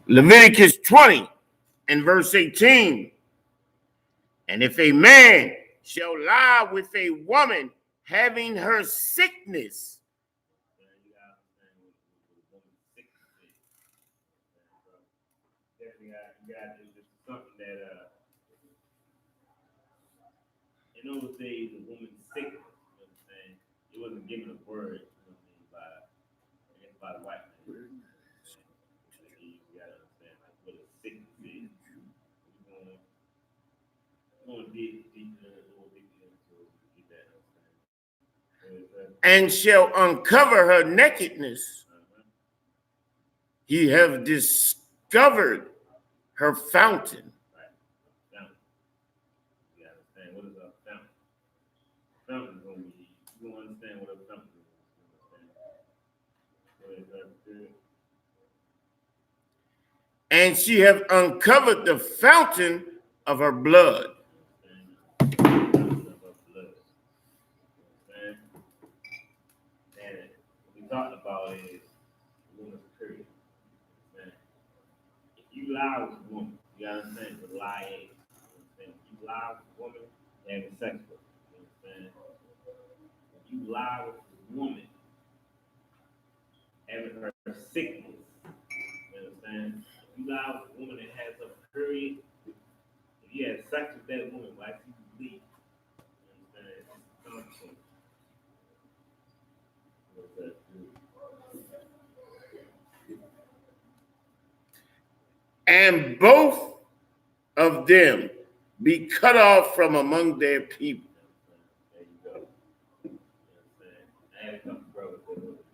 Leviticus 20 and verse 18. And if a man shall lie with a woman having her sickness, Something that in those days a woman's sickness, you understand? It wasn't given a word, by the white man. You gotta understand like what a sickness is. We're going deep into it, to get that understanding. And shall uncover her nakedness, he have discovered her fountain. Right. Fountain. You gotta understand what is a fountain. Fountain is gonna be. You don't understand what a fountain is. And she have uncovered the fountain of her blood. And what we talked about is woman's period. If you lie with a woman, you gotta understand the lie is. If you lie with a woman, you're having sex with her. You understand? If you lie with a woman, having her sickness, you understand? If you lie with a woman that has a period, if you have sex with that woman, why she bleed? You understand? And both of them be cut off from among their people. There you go. You understand? I had a couple brothers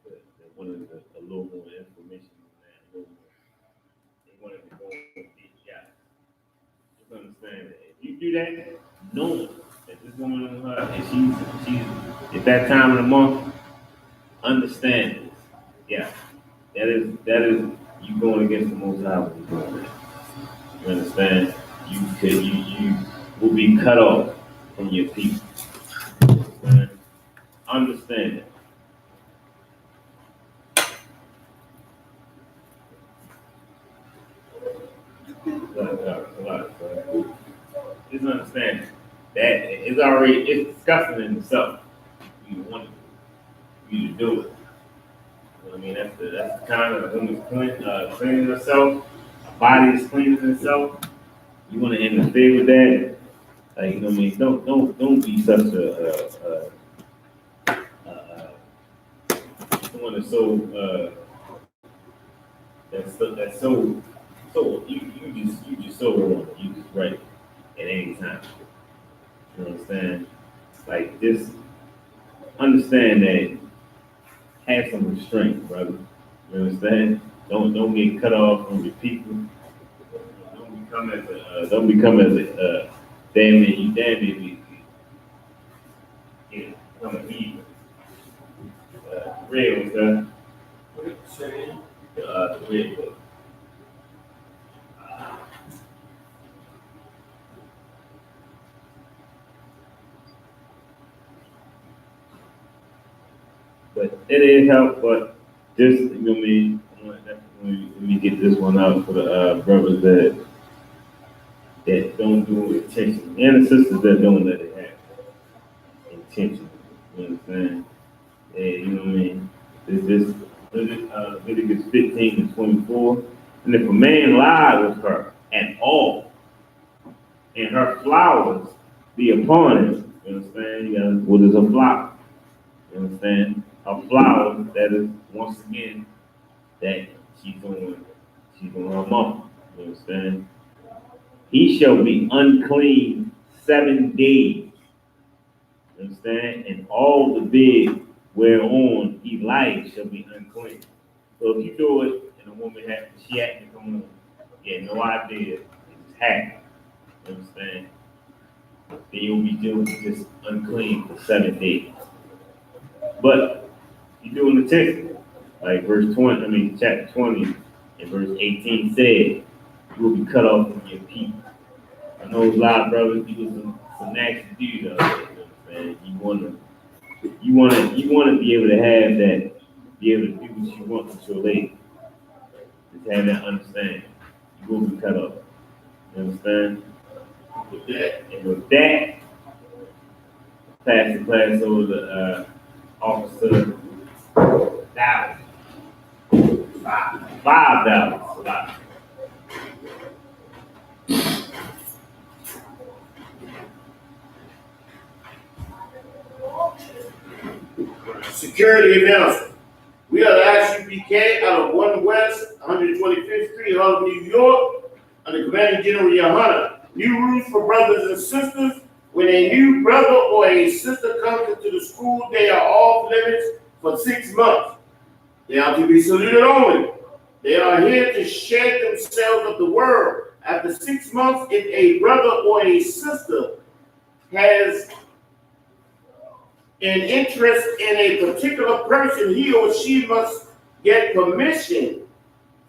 that wanted a little more information on that. They wanted to go deep. Yeah. Just understand that if you do that, knowing that this woman on her and she's at that time of the month, understand this. Yeah. That is you going against the Most High when you doing that. You understand? You will be cut off from your people. Understand it. Just understand that it's disgusting in itself. You want you to do it. You know what I mean? That's the kind of woman's cleaning herself. Her body is cleaning itself. You want to interfere with that? Like, you know what I mean? Don't be such someone that's so you just so wrong. You just right at any time. You understand? Like, just understand that. Have some restraint, brother. You understand? Don't get cut off from your people. Don't become as a damn it, you damn it, you become an evil. Red was that? What did you say? The red book. but it is help. But just you know me, let me get this one out for the brothers that don't do it intentionally, and the sisters that don't let it happen intentionally. You understand? And you know what I mean? It's just Leviticus 15:24. And if a man lie with her at all, and her flowers be upon him, you understand? You got what is a flower? You understand? A flower that is once again that she's on her mom. You understand? He shall be unclean 7 days. You understand? And all the bed whereon he lies shall be unclean. So if you do it and a woman she had to come on, you had no idea, it just happened. You understand? Then you'll be doing just unclean for 7 days. But you're doing the text, like chapter 20 and verse 18 said, you will be cut off from your people. I know a lot of brothers, you was some nasty dudes out there, you know what I'm saying? You wanna be able to have that, be able to do what you want with your lady. Just have that understanding. You will be cut off. You understand? With that, pass the class over to Officer Dallas. $5. Security announcement. We are the Isupk out of 1 West 125th Street, Harlem, New York, under Commander General Yohana. New rules for brothers and sisters. When a new brother or a sister comes into the school, they are off limits for 6 months. They are to be saluted only. They are here to shake themselves of the world. After 6 months, if a brother or a sister has an interest in a particular person, he or she must get permission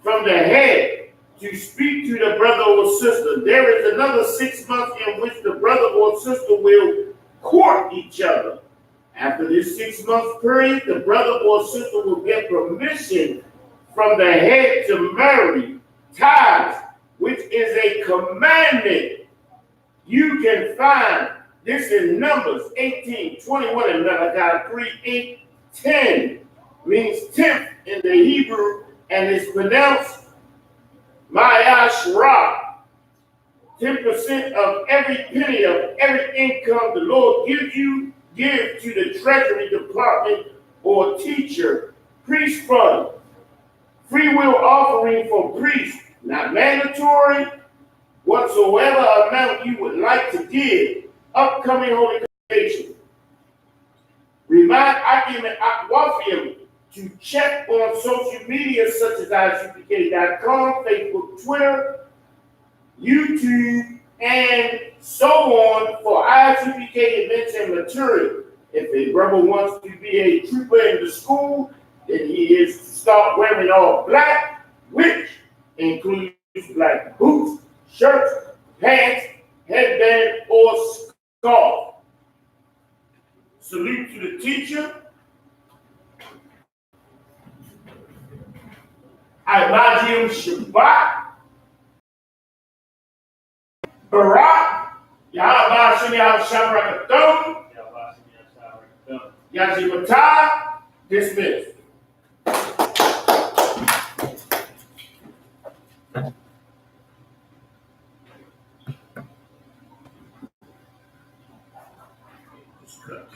from the head to speak to the brother or sister. There is another 6 months in which the brother or sister will court each other. After this 6 month period, the brother or sister will get permission from the head to marry tithes, which is a commandment. You can find this in Numbers 18:21 and Malachi 3:8-10. Means 10th in the Hebrew and is pronounced Ma'ashrah. 10% of every penny of every income the Lord gives you, give to the treasury department or teacher, priest fund. Free will offering for priests, not mandatory. Whatsoever amount you would like to give, upcoming holy convocation. Remind Argument Aquafium to check on social media such as isupk.com, Facebook, Twitter, YouTube, and so on for Isupk events and material. If a brother wants to be a trooper in the school, then he is to start wearing all black, which includes black boots, shirts, pants, headband, or scarf. Salute to the teacher. Imagine Shabbat. Barak. Yahabashim Yahshabrakathon. Yazimatah. Dismissed. Cut.